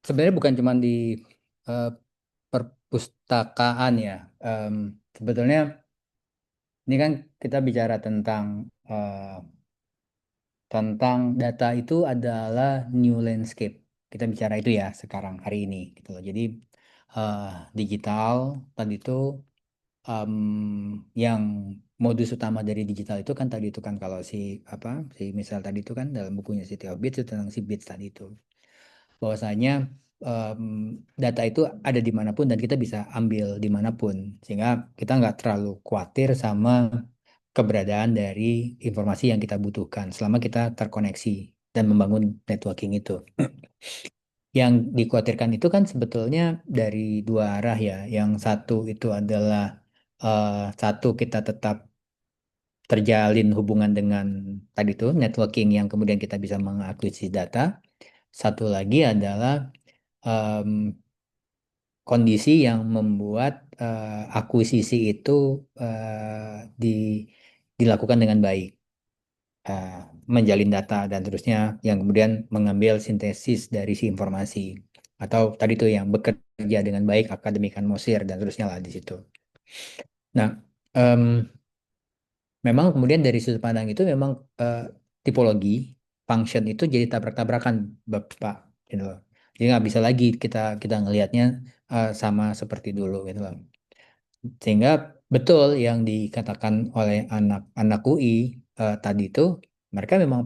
Sebenarnya bukan cuma di perpustakaan ya. Sebetulnya ini kan kita bicara tentang data itu adalah new landscape. Kita bicara itu ya sekarang hari ini gitu loh. Jadi digital tadi itu yang modus utama dari digital itu kan tadi itu kan kalau si misal tadi itu kan dalam bukunya si Theo Bits itu tentang si bits tadi itu bahwasanya data itu ada dimanapun dan kita bisa ambil dimanapun sehingga kita nggak terlalu khawatir sama keberadaan dari informasi yang kita butuhkan selama kita terkoneksi dan membangun networking itu. Yang dikhawatirkan itu kan sebetulnya dari dua arah ya. Yang satu itu adalah satu kita tetap terjalin hubungan dengan tadi itu networking yang kemudian kita bisa mengakuisisi data. Satu lagi adalah kondisi yang membuat akuisisi itu dilakukan dengan baik. Menjalin data dan terusnya yang kemudian mengambil sintesis dari si informasi atau tadi itu yang bekerja dengan baik akademik atmosfer dan terusnya lah di situ. Nah, memang kemudian dari sudut pandang itu memang tipologi function itu jadi tabrak-tabrakan Bapak gitu loh. Jadi nggak bisa lagi kita ngelihatnya sama seperti dulu gitu loh. Sehingga betul yang dikatakan oleh anak-anak UI tadi itu mereka memang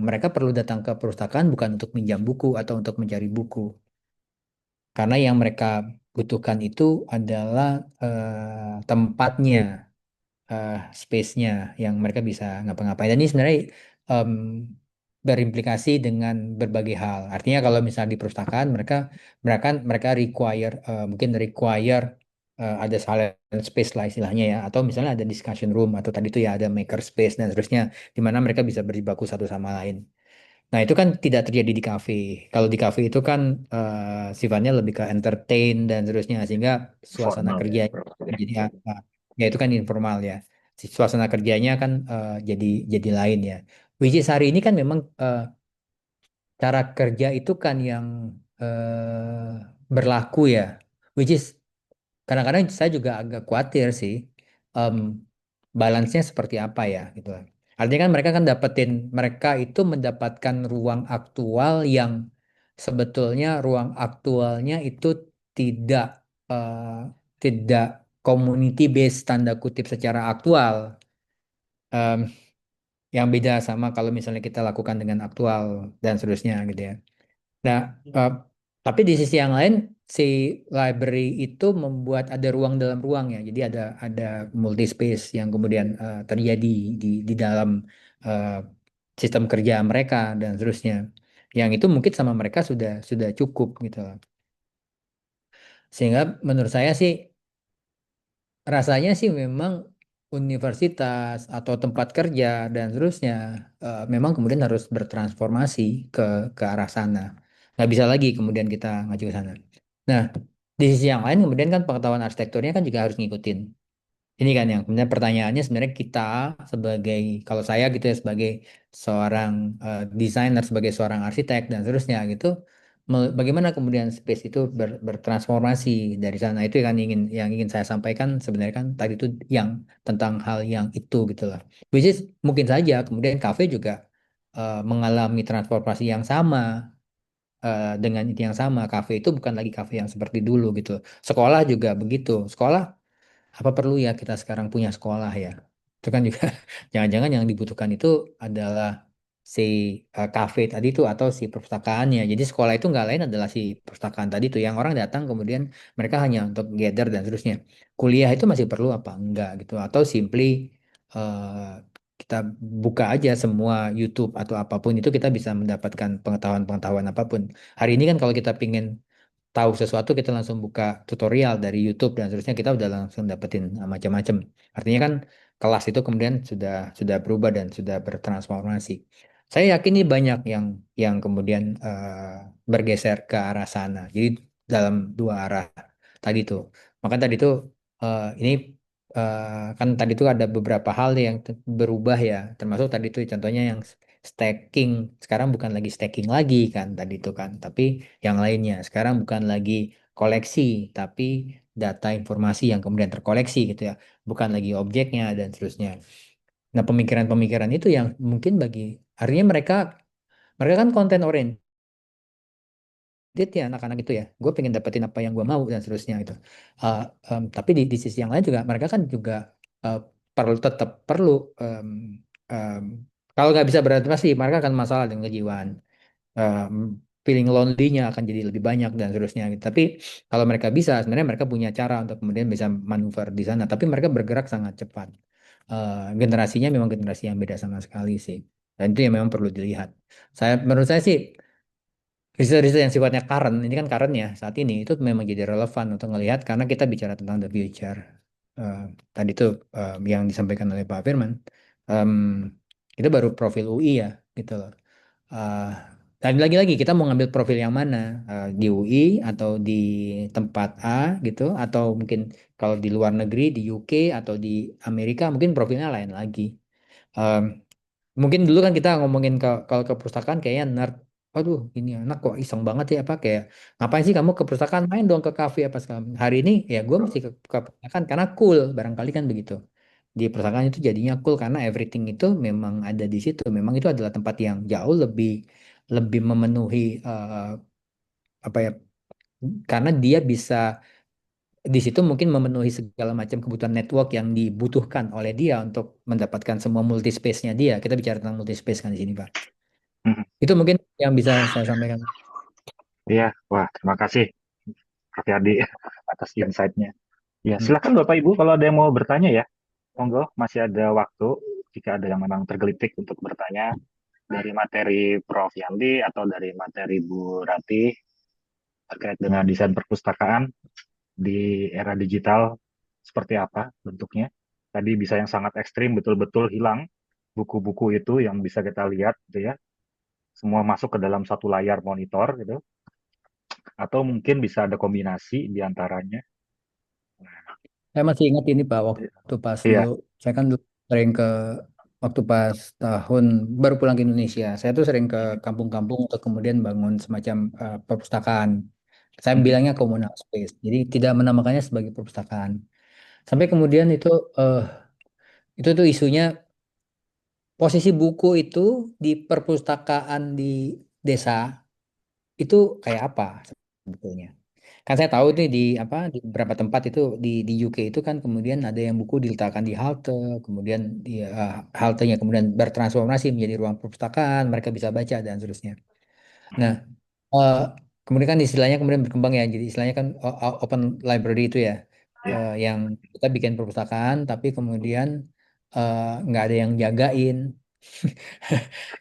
mereka perlu datang ke perpustakaan bukan untuk minjam buku atau untuk mencari buku. Karena yang mereka butuhkan itu adalah tempatnya, space-nya yang mereka bisa ngapa-ngapain. Dan ini sebenarnya em, berimplikasi dengan berbagai hal. Artinya kalau misalnya di perpustakaan mereka mungkin require ada silent space lah istilahnya ya, atau misalnya ada discussion room atau tadi itu ya ada maker space dan seterusnya, di mana mereka bisa berjibaku satu sama lain. Nah, itu kan tidak terjadi di kafe. Kalau di kafe itu kan sifatnya lebih ke entertain dan seterusnya, sehingga suasana Formal ya, kerja Prof. jadi ya itu kan informal ya. Suasana kerjanya kan jadi lain ya. Which is hari ini kan memang cara kerja itu kan yang berlaku ya. Which is kadang-kadang saya juga agak khawatir sih, em, balance-nya seperti apa ya gitu. Artinya kan mereka itu mendapatkan ruang aktual yang sebetulnya ruang aktualnya itu tidak eh, tidak community based tanda kutip secara aktual. Em, yang beda sama kalau misalnya kita lakukan dengan aktual dan seterusnya gitu ya. Nah, tapi di sisi yang lain, si library itu membuat ada ruang dalam ruang ya. Jadi ada multi space yang kemudian terjadi di dalam eh, sistem kerja mereka dan seterusnya. Yang itu mungkin sama mereka sudah cukup gitu. Sehingga menurut saya sih rasanya sih memang universitas atau tempat kerja dan seterusnya memang kemudian harus bertransformasi ke ke arah sana. Nggak bisa lagi kemudian kita ngaju ke sana. Nah, di sisi yang lain kemudian kan pengetahuan arsitekturnya kan juga harus ngikutin. Ini kan yang kemudian pertanyaannya sebenarnya kita sebagai, kalau saya gitu ya sebagai seorang desainer, sebagai seorang arsitek dan seterusnya gitu, bagaimana kemudian space itu bertransformasi dari sana, itu kan yang ingin saya sampaikan sebenarnya kan tadi itu yang tentang hal yang itu gitu lah. Which is mungkin saja kemudian kafe juga mengalami transformasi yang sama, dengan itu yang sama. Kafe itu bukan lagi kafe yang seperti dulu gitu. Sekolah juga begitu. Sekolah, apa perlu ya kita sekarang punya sekolah ya? Itu kan juga jangan-jangan yang dibutuhkan itu adalah si kafe tadi itu atau si perpustakaannya. Jadi sekolah itu nggak lain adalah si perpustakaan tadi itu yang orang datang kemudian mereka hanya untuk gather dan seterusnya. Kuliah itu masih perlu apa enggak gitu, atau simply kita buka aja semua YouTube atau apapun itu kita bisa mendapatkan pengetahuan-pengetahuan apapun. Hari ini kan kalau kita pingin tahu sesuatu kita langsung buka tutorial dari YouTube dan seterusnya, kita udah langsung dapetin macam-macam. Artinya kan kelas itu kemudian sudah berubah dan sudah bertransformasi. Saya yakin ini banyak yang kemudian bergeser ke arah sana. Jadi dalam dua arah tadi tuh. Maka tadi tuh ini kan tadi tuh ada beberapa hal yang berubah ya. Termasuk tadi tuh contohnya yang stacking. Sekarang bukan lagi stacking lagi kan tadi itu kan, tapi yang lainnya. Sekarang bukan lagi koleksi, tapi data informasi yang kemudian terkoleksi gitu ya. Bukan lagi objeknya dan seterusnya. Nah, pemikiran-pemikiran itu yang mungkin artinya mereka kan konten oriented ya anak-anak itu ya. Gue pengen dapetin apa yang gue mau dan seterusnya gitu. Uh, tapi di sisi yang lain juga mereka kan juga uh, tetap perlu um, um, kalau nggak bisa beradaptasi mereka akan masalah dengan kejiwaan. um, Feeling lonely-nya akan jadi lebih banyak dan seterusnya gitu. Tapi kalau mereka bisa, sebenarnya mereka punya cara untuk kemudian bisa manuver di sana. Tapi mereka bergerak sangat cepat. Generasinya memang generasi yang beda sama sekali sih. Dan itu yang memang perlu dilihat. Menurut saya sih, riset-riset yang sifatnya current, ini kan current ya saat ini, itu memang jadi relevan untuk melihat karena kita bicara tentang the future. Eh, Tadi itu yang disampaikan oleh Pak Firman. Em, itu baru profil UI ya, gitu loh. Eh, dan lagi-lagi kita mau ngambil profil yang mana, di UI atau di tempat A gitu, atau mungkin kalau di luar negeri di UK atau di Amerika mungkin profilnya lain lagi. Em, Mungkin dulu kan kita ngomongin kalau ke perpustakaan kayaknya nerd. Aduh, ini anak kok iseng banget ya apa kayak ngapain sih kamu ke perpustakaan, main dong ke kafe apa segala. Hari ini ya gue mesti ke perpustakaan karena cool, barangkali kan begitu. Di perpustakaan itu jadinya cool karena everything itu memang ada di situ. Memang itu adalah tempat yang jauh lebih lebih memenuhi apa ya? Karena dia bisa di situ mungkin memenuhi segala macam kebutuhan network yang dibutuhkan oleh dia untuk mendapatkan semua multi space-nya dia. Kita bicara tentang multi space kan di sini, Pak. Hmm. Itu mungkin yang bisa saya sampaikan. Iya, wah terima kasih Prof. Yadi atas insight-nya. Ya, Hmm. silakan Bapak Ibu kalau ada yang mau bertanya ya. Monggo, masih ada waktu jika ada yang memang tergelitik untuk bertanya dari materi Prof. Yandi atau dari materi Bu Rati terkait dengan desain perpustakaan di era digital seperti apa bentuknya. Tadi bisa yang sangat ekstrim, betul-betul hilang buku-buku itu yang bisa kita lihat gitu ya. Semua masuk ke dalam satu layar monitor gitu. Atau mungkin bisa ada kombinasi di antaranya. Saya masih ingat ini Pak, waktu pas Iya. dulu, saya kan dulu sering ke, waktu pas tahun baru pulang ke Indonesia, saya tuh sering ke kampung-kampung untuk kemudian bangun semacam perpustakaan. Saya bilangnya communal space, jadi tidak menamakannya sebagai perpustakaan. Sampai kemudian eh, itu tuh isunya posisi buku itu di perpustakaan di desa itu kayak apa sebetulnya. Kan saya tahu nih di apa di beberapa tempat itu di UK itu kan kemudian ada yang buku diletakkan di halte, kemudian di haltenya kemudian bertransformasi menjadi ruang perpustakaan, mereka bisa baca dan seterusnya. Nah, eh, kemudian kan istilahnya kemudian berkembang ya, jadi istilahnya kan open library itu ya, yang kita bikin perpustakaan tapi kemudian nggak ada yang jagain.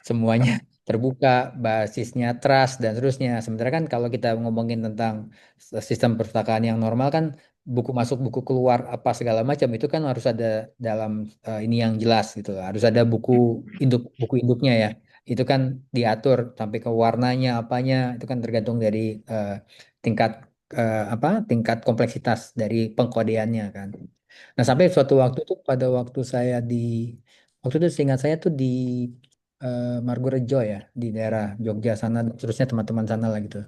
Semuanya terbuka, basisnya trust dan seterusnya. Sementara kan kalau kita ngomongin tentang sistem perpustakaan yang normal kan buku masuk, buku keluar, apa segala macam itu kan harus ada dalam ini yang jelas gitu. Harus ada buku induknya ya. Itu kan diatur sampai ke warnanya apanya itu kan tergantung dari tingkat tingkat kompleksitas dari pengkodeannya kan. Nah, sampai suatu waktu tuh pada waktu itu seingat saya tuh di Margorejo ya di daerah Jogja sana dan seterusnya teman-teman sana lah gitu.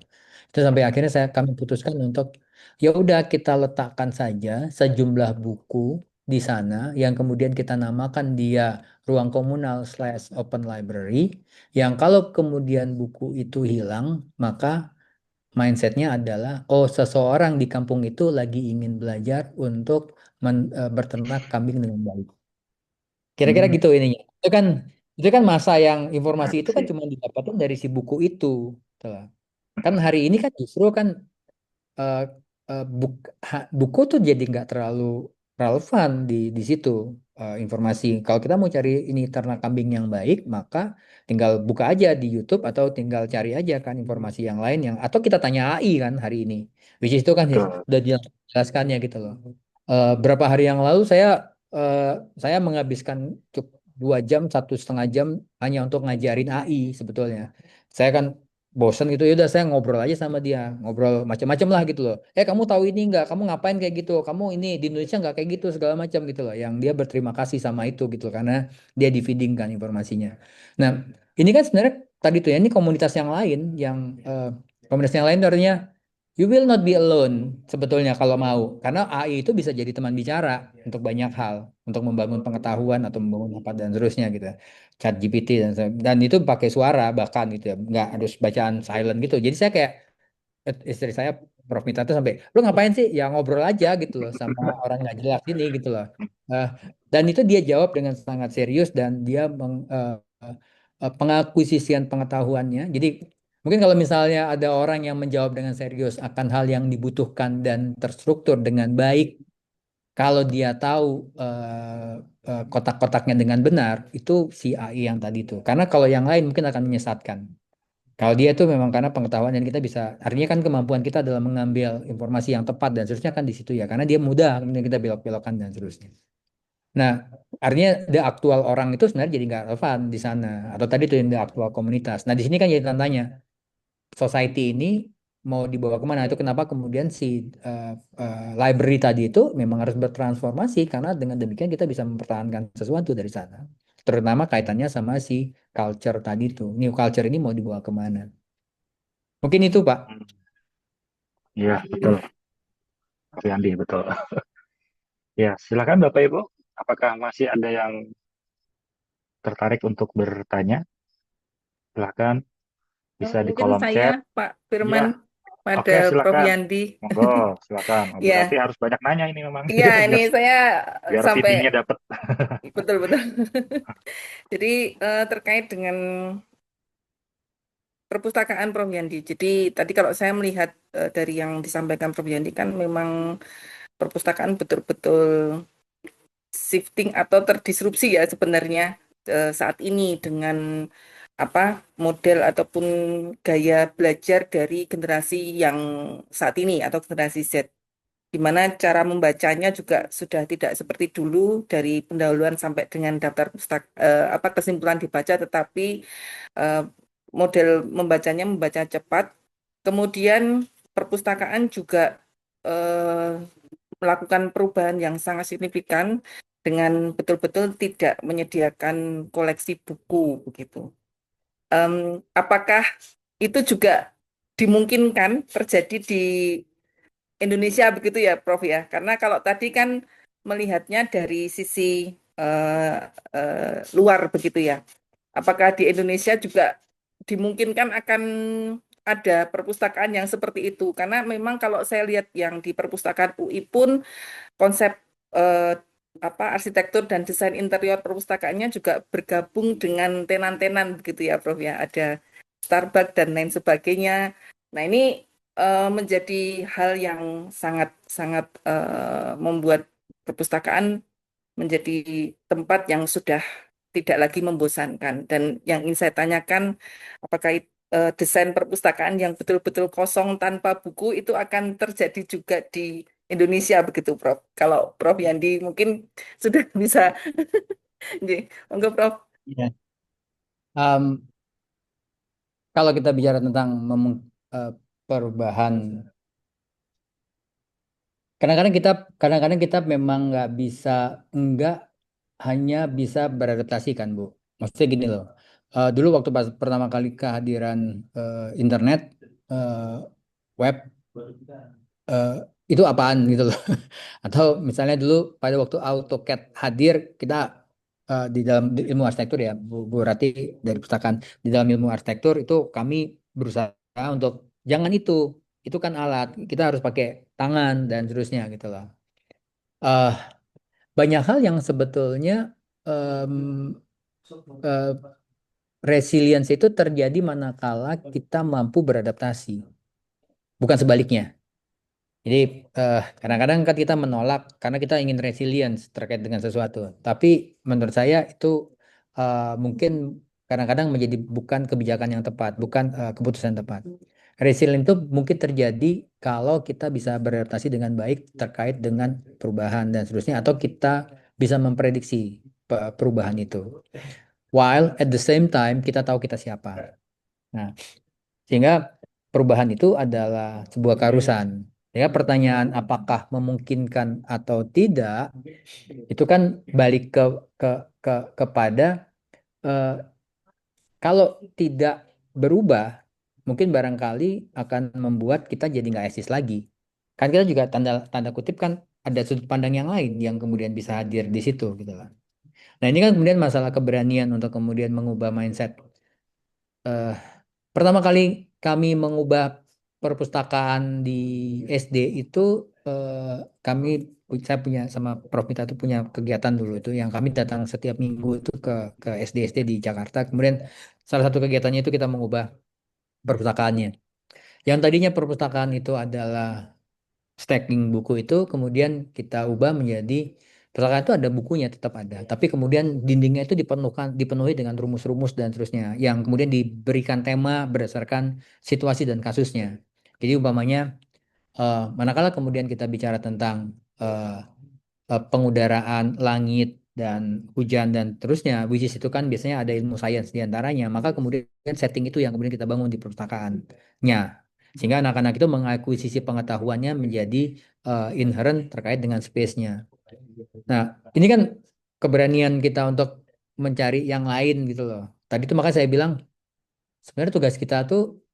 Itu sampai akhirnya kami putuskan untuk ya udah kita letakkan saja sejumlah buku di sana yang kemudian kita namakan dia ruang komunal / open library yang kalau kemudian buku itu hilang maka mindsetnya adalah oh seseorang di kampung itu lagi ingin belajar untuk berternak kambing dengan baik. Kira-kira gitu ininya. Itu kan masa yang informasi Menarik itu kan sih. cuma didapatkan dari si buku itu. Gitu loh. Kan hari ini kan justru kan eh, buku tuh jadi nggak terlalu relevan di situ informasi. Kalau kita mau cari ini ternak kambing yang baik, maka tinggal buka aja di YouTube atau tinggal cari aja kan informasi yang lain yang atau kita tanya AI kan hari ini. Which is itu kan ya, Betul. udah dijelaskannya gitu loh. Berapa hari yang lalu eh, saya menghabiskan 2 jam, 1,5 jam hanya untuk ngajarin AI sebetulnya. Saya kan bosen gitu ya udah saya ngobrol aja sama dia ngobrol macam-macam lah gitu loh kamu tahu ini nggak kamu ngapain kayak gitu kamu ini di Indonesia nggak kayak gitu segala macam gitu loh yang dia berterima kasih sama itu gitu karena dia di feeding kan informasinya. Nah ini kan sebenarnya tadi tuh ya ini komunitas yang lain yang komunitas yang lain itu artinya you will not be alone sebetulnya kalau mau karena AI itu bisa jadi teman bicara untuk banyak hal untuk membangun pengetahuan atau membangun apa dan seterusnya gitu. Chat GPT dan itu pakai suara bahkan gitu ya nggak harus bacaan silent gitu jadi saya kayak istri saya Prof Mita tuh sampai lu ngapain sih ya ngobrol aja gitu loh sama orang nggak jelas ini gitu loh. Eh, dan itu dia jawab dengan sangat serius dan dia pengakuisisian pengetahuannya jadi mungkin kalau misalnya ada orang yang menjawab dengan serius akan hal yang dibutuhkan dan terstruktur dengan baik kalau dia tahu kotak-kotaknya dengan benar, itu si AI yang tadi itu. Karena kalau yang lain mungkin akan menyesatkan. Kalau dia itu memang karena pengetahuan dan kita bisa, artinya kan kemampuan kita dalam mengambil informasi yang tepat dan seterusnya kan di situ ya. Karena dia mudah, kemudian kita belok-belokkan dan seterusnya. Nah, artinya the aktual orang itu sebenarnya jadi nggak relevan di sana. Atau tadi tuh yang the aktual komunitas. Nah, di sini kan jadi tantanya society ini mau dibawa kemana itu kenapa kemudian si library tadi itu memang harus bertransformasi karena dengan demikian kita bisa mempertahankan sesuatu dari sana terutama kaitannya sama si culture tadi tuh new culture ini mau dibawa kemana mungkin itu Pak. Iya, betul. Prof. Yandi, betul. Ya, silakan Bapak Ibu. Apakah masih ada yang tertarik untuk bertanya? Silakan. Bisa di Mungkin kolom saya, chat. Pak Ya, Firman, pada oke, Prof silakan. Yandi. Monggo, silakan. Oh, Ya, berarti harus banyak nanya ini memang. iya ini saya Biar sampai feedingnya dapat. betul-betul. Jadi terkait dengan perpustakaan Prof. Yandi. Jadi tadi kalau saya melihat dari yang disampaikan Prof. Yandi kan memang perpustakaan betul-betul shifting atau terdisrupsi ya sebenarnya saat ini dengan apa model ataupun gaya belajar dari generasi yang saat ini atau generasi Z, di mana cara membacanya juga sudah tidak seperti dulu dari pendahuluan sampai dengan daftar apa kesimpulan dibaca, tetapi eh, model membacanya membaca cepat. Kemudian perpustakaan juga eh, melakukan perubahan yang sangat signifikan dengan betul-betul tidak menyediakan koleksi buku begitu. Apakah itu juga dimungkinkan terjadi di Indonesia begitu ya, Prof ya? Karena kalau tadi kan melihatnya dari sisi luar begitu ya. Apakah di Indonesia juga dimungkinkan akan ada perpustakaan yang seperti itu? Karena memang kalau saya lihat yang di perpustakaan UI pun konsep eh, apa arsitektur dan desain interior perpustakaannya juga bergabung dengan tenan-tenan begitu ya, Prof ya. Ada Starbucks dan lain sebagainya. Nah, ini menjadi hal yang sangat-sangat membuat perpustakaan menjadi tempat yang sudah tidak lagi membosankan. Dan yang ingin saya tanyakan, apakah desain perpustakaan yang betul-betul kosong tanpa buku itu akan terjadi juga di Indonesia begitu, Prof? Kalau Prof Yandi mungkin sudah bisa. Nggih, monggo, Prof. Ya. Kalau kita bicara tentang perubahan, kadang-kadang kita memang nggak hanya bisa beradaptasi kan, Bu. Maksudnya gini loh. Dulu waktu pas pertama kali kehadiran internet, web, itu apaan gitu loh. Atau misalnya dulu pada waktu AutoCAD hadir, kita di dalam ilmu arsitektur ya, Bu Rati dari pustakaan, di dalam ilmu arsitektur itu kami berusaha untuk jangan itu kan alat, kita harus pakai tangan dan seterusnya gitu loh. Eh, banyak hal yang sebetulnya em, eh, resilience itu terjadi manakala kita mampu beradaptasi, bukan sebaliknya. Jadi kadang-kadang kan kita menolak karena kita ingin resilience terkait dengan sesuatu. Tapi menurut saya itu mungkin kadang-kadang menjadi bukan kebijakan yang tepat, bukan keputusan tepat. Resilience itu mungkin terjadi kalau kita bisa beradaptasi dengan baik terkait dengan perubahan dan seterusnya, atau kita bisa memprediksi perubahan itu. While at the same time kita tahu kita siapa. Nah, sehingga perubahan itu adalah sebuah keharusan. Ya, pertanyaan apakah memungkinkan atau tidak itu kan balik kepada kalau tidak berubah mungkin barangkali akan membuat kita jadi nggak eksis lagi. Kan kita juga tanda kutip kan ada sudut pandang yang lain yang kemudian bisa hadir di situ gitu lah. Nah, ini kan kemudian masalah keberanian untuk kemudian mengubah mindset. Pertama kali kami mengubah perpustakaan di SD itu saya punya sama Prof Mita itu punya kegiatan dulu itu yang kami datang setiap minggu itu ke SD-SD di Jakarta. Kemudian salah satu kegiatannya itu kita mengubah perpustakaannya. Yang tadinya perpustakaan itu adalah stacking buku itu, kemudian kita ubah menjadi perpustakaan itu ada bukunya tetap ada, tapi kemudian dindingnya itu dipenuhi dengan rumus-rumus dan seterusnya, yang kemudian diberikan tema berdasarkan situasi dan kasusnya. Jadi umpamanya manakala kemudian kita bicara tentang pengudaraan langit dan hujan dan terusnya, which is itu kan biasanya ada ilmu sains di antaranya, maka kemudian setting itu yang kemudian kita bangun di perpustakaannya. Sehingga anak-anak itu mengakuisisi pengetahuannya menjadi inherent terkait dengan space-nya. Nah, ini kan keberanian kita untuk mencari yang lain gitu loh. Tadi itu makanya saya bilang, sebenarnya tugas kita tuh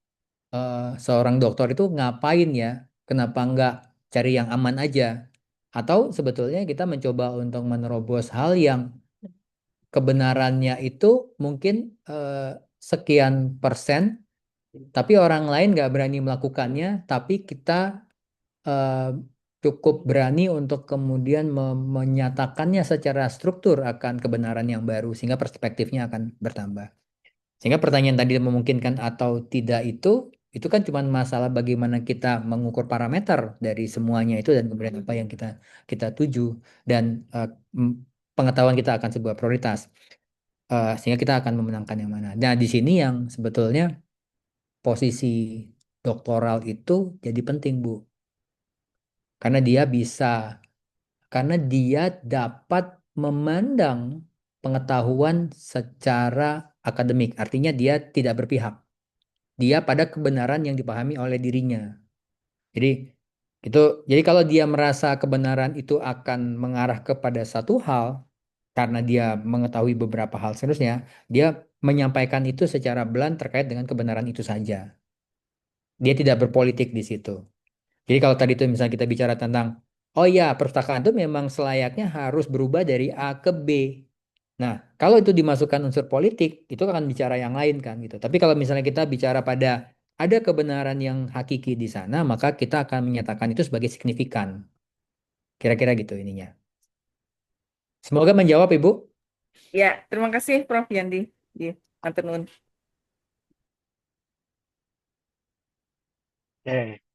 seorang dokter itu ngapain ya? Kenapa nggak cari yang aman aja? Atau sebetulnya kita mencoba untuk menerobos hal yang kebenarannya itu mungkin sekian persen, tapi orang lain nggak berani melakukannya, tapi kita cukup berani untuk kemudian menyatakannya secara struktur akan kebenaran yang baru, sehingga perspektifnya akan bertambah. Sehingga pertanyaan tadi memungkinkan atau tidak itu kan cuma masalah bagaimana kita mengukur parameter dari semuanya itu dan kemudian apa yang kita tuju dan pengetahuan kita akan sebuah prioritas. Sehingga kita akan memenangkan yang mana. Nah, di sini yang sebetulnya posisi doktoral itu jadi penting, Bu. Karena dia dapat memandang pengetahuan secara akademik. Artinya dia tidak berpihak. Dia pada kebenaran yang dipahami oleh dirinya. Jadi jadi kalau dia merasa kebenaran itu akan mengarah kepada satu hal, karena dia mengetahui beberapa hal seterusnya, dia menyampaikan itu secara blunt terkait dengan kebenaran itu saja. Dia tidak berpolitik di situ. Jadi kalau tadi itu misalnya kita bicara tentang, oh ya, perpustakaan itu memang selayaknya harus berubah dari A ke B. Nah, kalau itu dimasukkan unsur politik, itu akan bicara yang lain kan gitu. Tapi kalau misalnya kita bicara pada ada kebenaran yang hakiki di sana, maka kita akan menyatakan itu sebagai signifikan. Kira-kira gitu ininya. Semoga menjawab, Ibu. Ya, terima kasih Prof. Yandi. Iya, matur nuwun.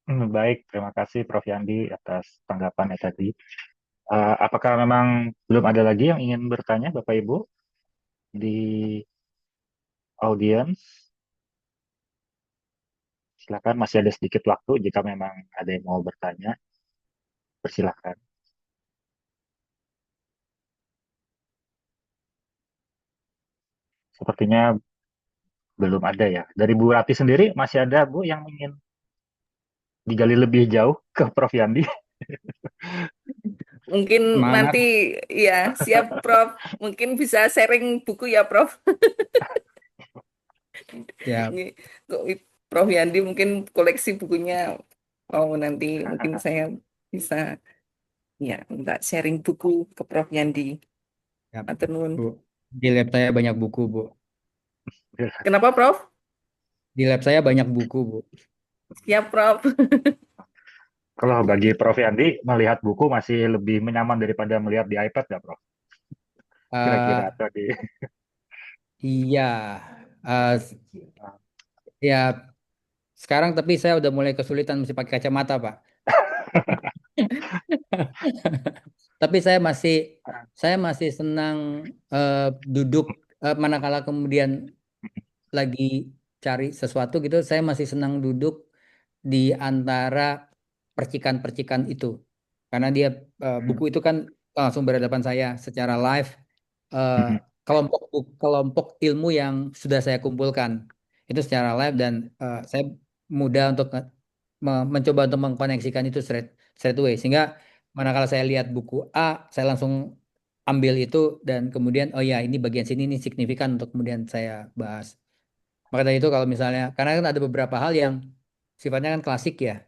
Baik, terima kasih Prof. Yandi atas tanggapannya tadi. Apakah memang belum ada lagi yang ingin bertanya, Bapak Ibu, di audiens? Silakan, masih ada sedikit waktu jika memang ada yang mau bertanya, persilakan. Sepertinya belum ada ya. Dari Bu Rati sendiri, masih ada Bu yang ingin digali lebih jauh ke Prof. Yandi? Mungkin Semangat. nanti ya siap Prof. Mungkin bisa sharing buku ya Prof. Ya, Ini, Prof. Yandi mungkin koleksi bukunya. Oh nanti mungkin saya bisa ya minta sharing buku ke Prof. Yandi. ya, Matur nuwun. Bu. Di lab saya banyak buku, Bu. Kenapa Prof? Di lab saya banyak buku, Bu. Siap Prof. Kalau bagi Prof. Yandi, melihat buku masih lebih nyaman daripada melihat di iPad nggak, Prof? Kira-kira Eh, atau di... iya, Eh, ya sekarang tapi saya udah mulai kesulitan mesti pakai kacamata, Pak. Tapi saya masih senang duduk manakala kemudian lagi cari sesuatu gitu, saya masih senang duduk di antara percikan-percikan itu. Karena dia buku itu kan langsung berhadapan saya secara live, eh, kelompok ilmu yang sudah saya kumpulkan itu secara live dan saya mudah untuk mencoba untuk mengkoneksikan itu straight away sehingga manakala saya lihat buku A saya langsung ambil itu dan kemudian oh ya ini bagian sini ini signifikan untuk kemudian saya bahas. Maka dari itu kalau misalnya karena kan ada beberapa hal yang sifatnya kan klasik ya,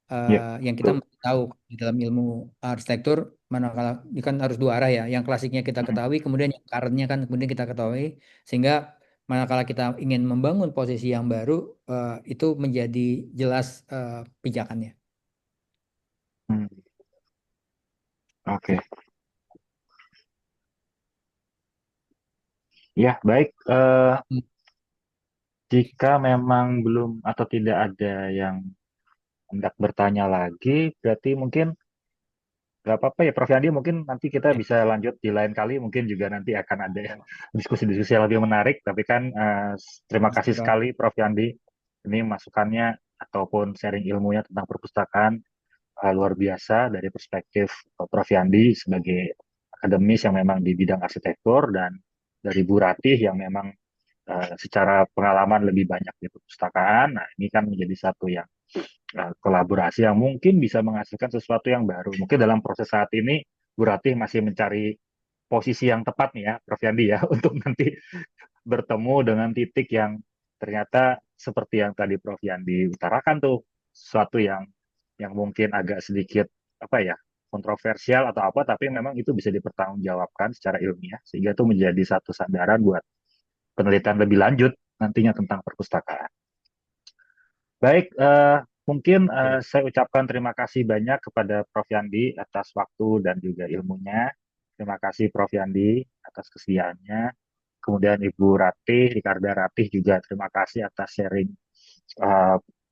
Ya, yang kita mesti tahu di dalam ilmu arsitektur manakala ini kan harus dua arah ya, yang klasiknya kita ketahui kemudian yang currentnya kan kemudian kita ketahui sehingga manakala kita ingin membangun posisi yang baru itu menjadi jelas pijakannya. Hmm, oke. Ya, baik. Hmm. Jika memang belum atau tidak ada yang hendak bertanya lagi, berarti mungkin nggak apa-apa ya, Prof. Yandi. Mungkin nanti kita Ya, bisa lanjut di lain kali. Mungkin juga nanti akan ada diskusi-diskusi yang lebih menarik. Tapi kan terima kasih Prof. sekali, Prof. Yandi. Ini masukannya ataupun sharing ilmunya tentang perpustakaan luar biasa dari perspektif Prof. Yandi sebagai akademis yang memang di bidang arsitektur dan dari Bu Ratih yang memang secara pengalaman lebih banyak di perpustakaan. Nah, ini kan menjadi satu yang kolaborasi yang mungkin bisa menghasilkan sesuatu yang baru. Mungkin dalam proses saat ini, Bu Ratih masih mencari posisi yang tepat nih ya, Prof. Yandi ya, untuk nanti bertemu dengan titik yang ternyata seperti yang tadi Prof. Yandi utarakan tuh, sesuatu yang mungkin agak sedikit apa ya kontroversial atau apa, tapi memang itu bisa dipertanggungjawabkan secara ilmiah, sehingga itu menjadi satu sandaran buat penelitian lebih lanjut nantinya tentang perpustakaan. Baik, mungkin saya ucapkan terima kasih banyak kepada Prof. Yandi atas waktu dan juga ilmunya. Terima kasih Prof. Yandi atas kesediaannya. kemudian Ibu Ratih, Ricarda Ratih juga terima kasih atas sharing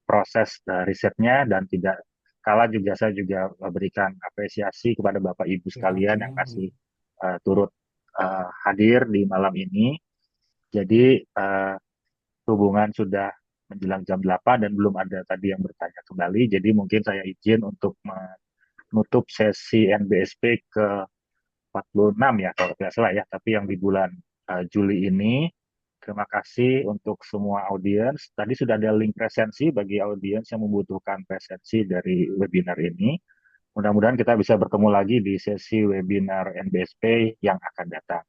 proses risetnya, dan tidak kalah juga saya juga berikan apresiasi kepada Bapak Ibu sekalian yang masih turut hadir di malam ini. Jadi hubungan sudah menjelang jam 8 dan belum ada tadi yang bertanya kembali. Jadi mungkin saya izin untuk menutup sesi NBSP ke 46 ya kalau tidak salah ya, tapi yang di bulan Juli ini. Terima kasih untuk semua audiens. Tadi sudah ada link presensi bagi audiens yang membutuhkan presensi dari webinar ini. Mudah-mudahan kita bisa bertemu lagi di sesi webinar NBSP yang akan datang.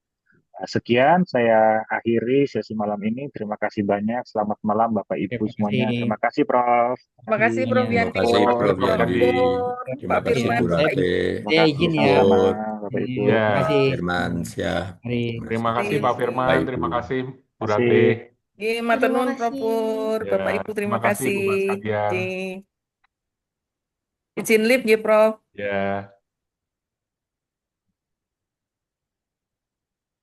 Sekian, saya akhiri sesi malam ini. Terima kasih banyak. Selamat malam Bapak Ibu Terima semuanya. kasih. Terima kasih Prof. Terima kasih Prof. Iya. Terima Yandi, kasih Prof. Prof. Yandi. Propur, Terima Pak kasih Firman, Bu Pak Rate. Terima Saya kasih izin ya. sama-sama Bapak Ibu. Terima Ya, kasih. Firman, ya. Mari. terima kasih Pak Firman, Baik, terima Bu. kasih Bu Terima Rate. kasih. Nggih, matur nuwun Propur, Ya, Bapak Ibu terima terima kasih Bu kasih. sekalian. Nggih. Izin live nggih Prof. Ya.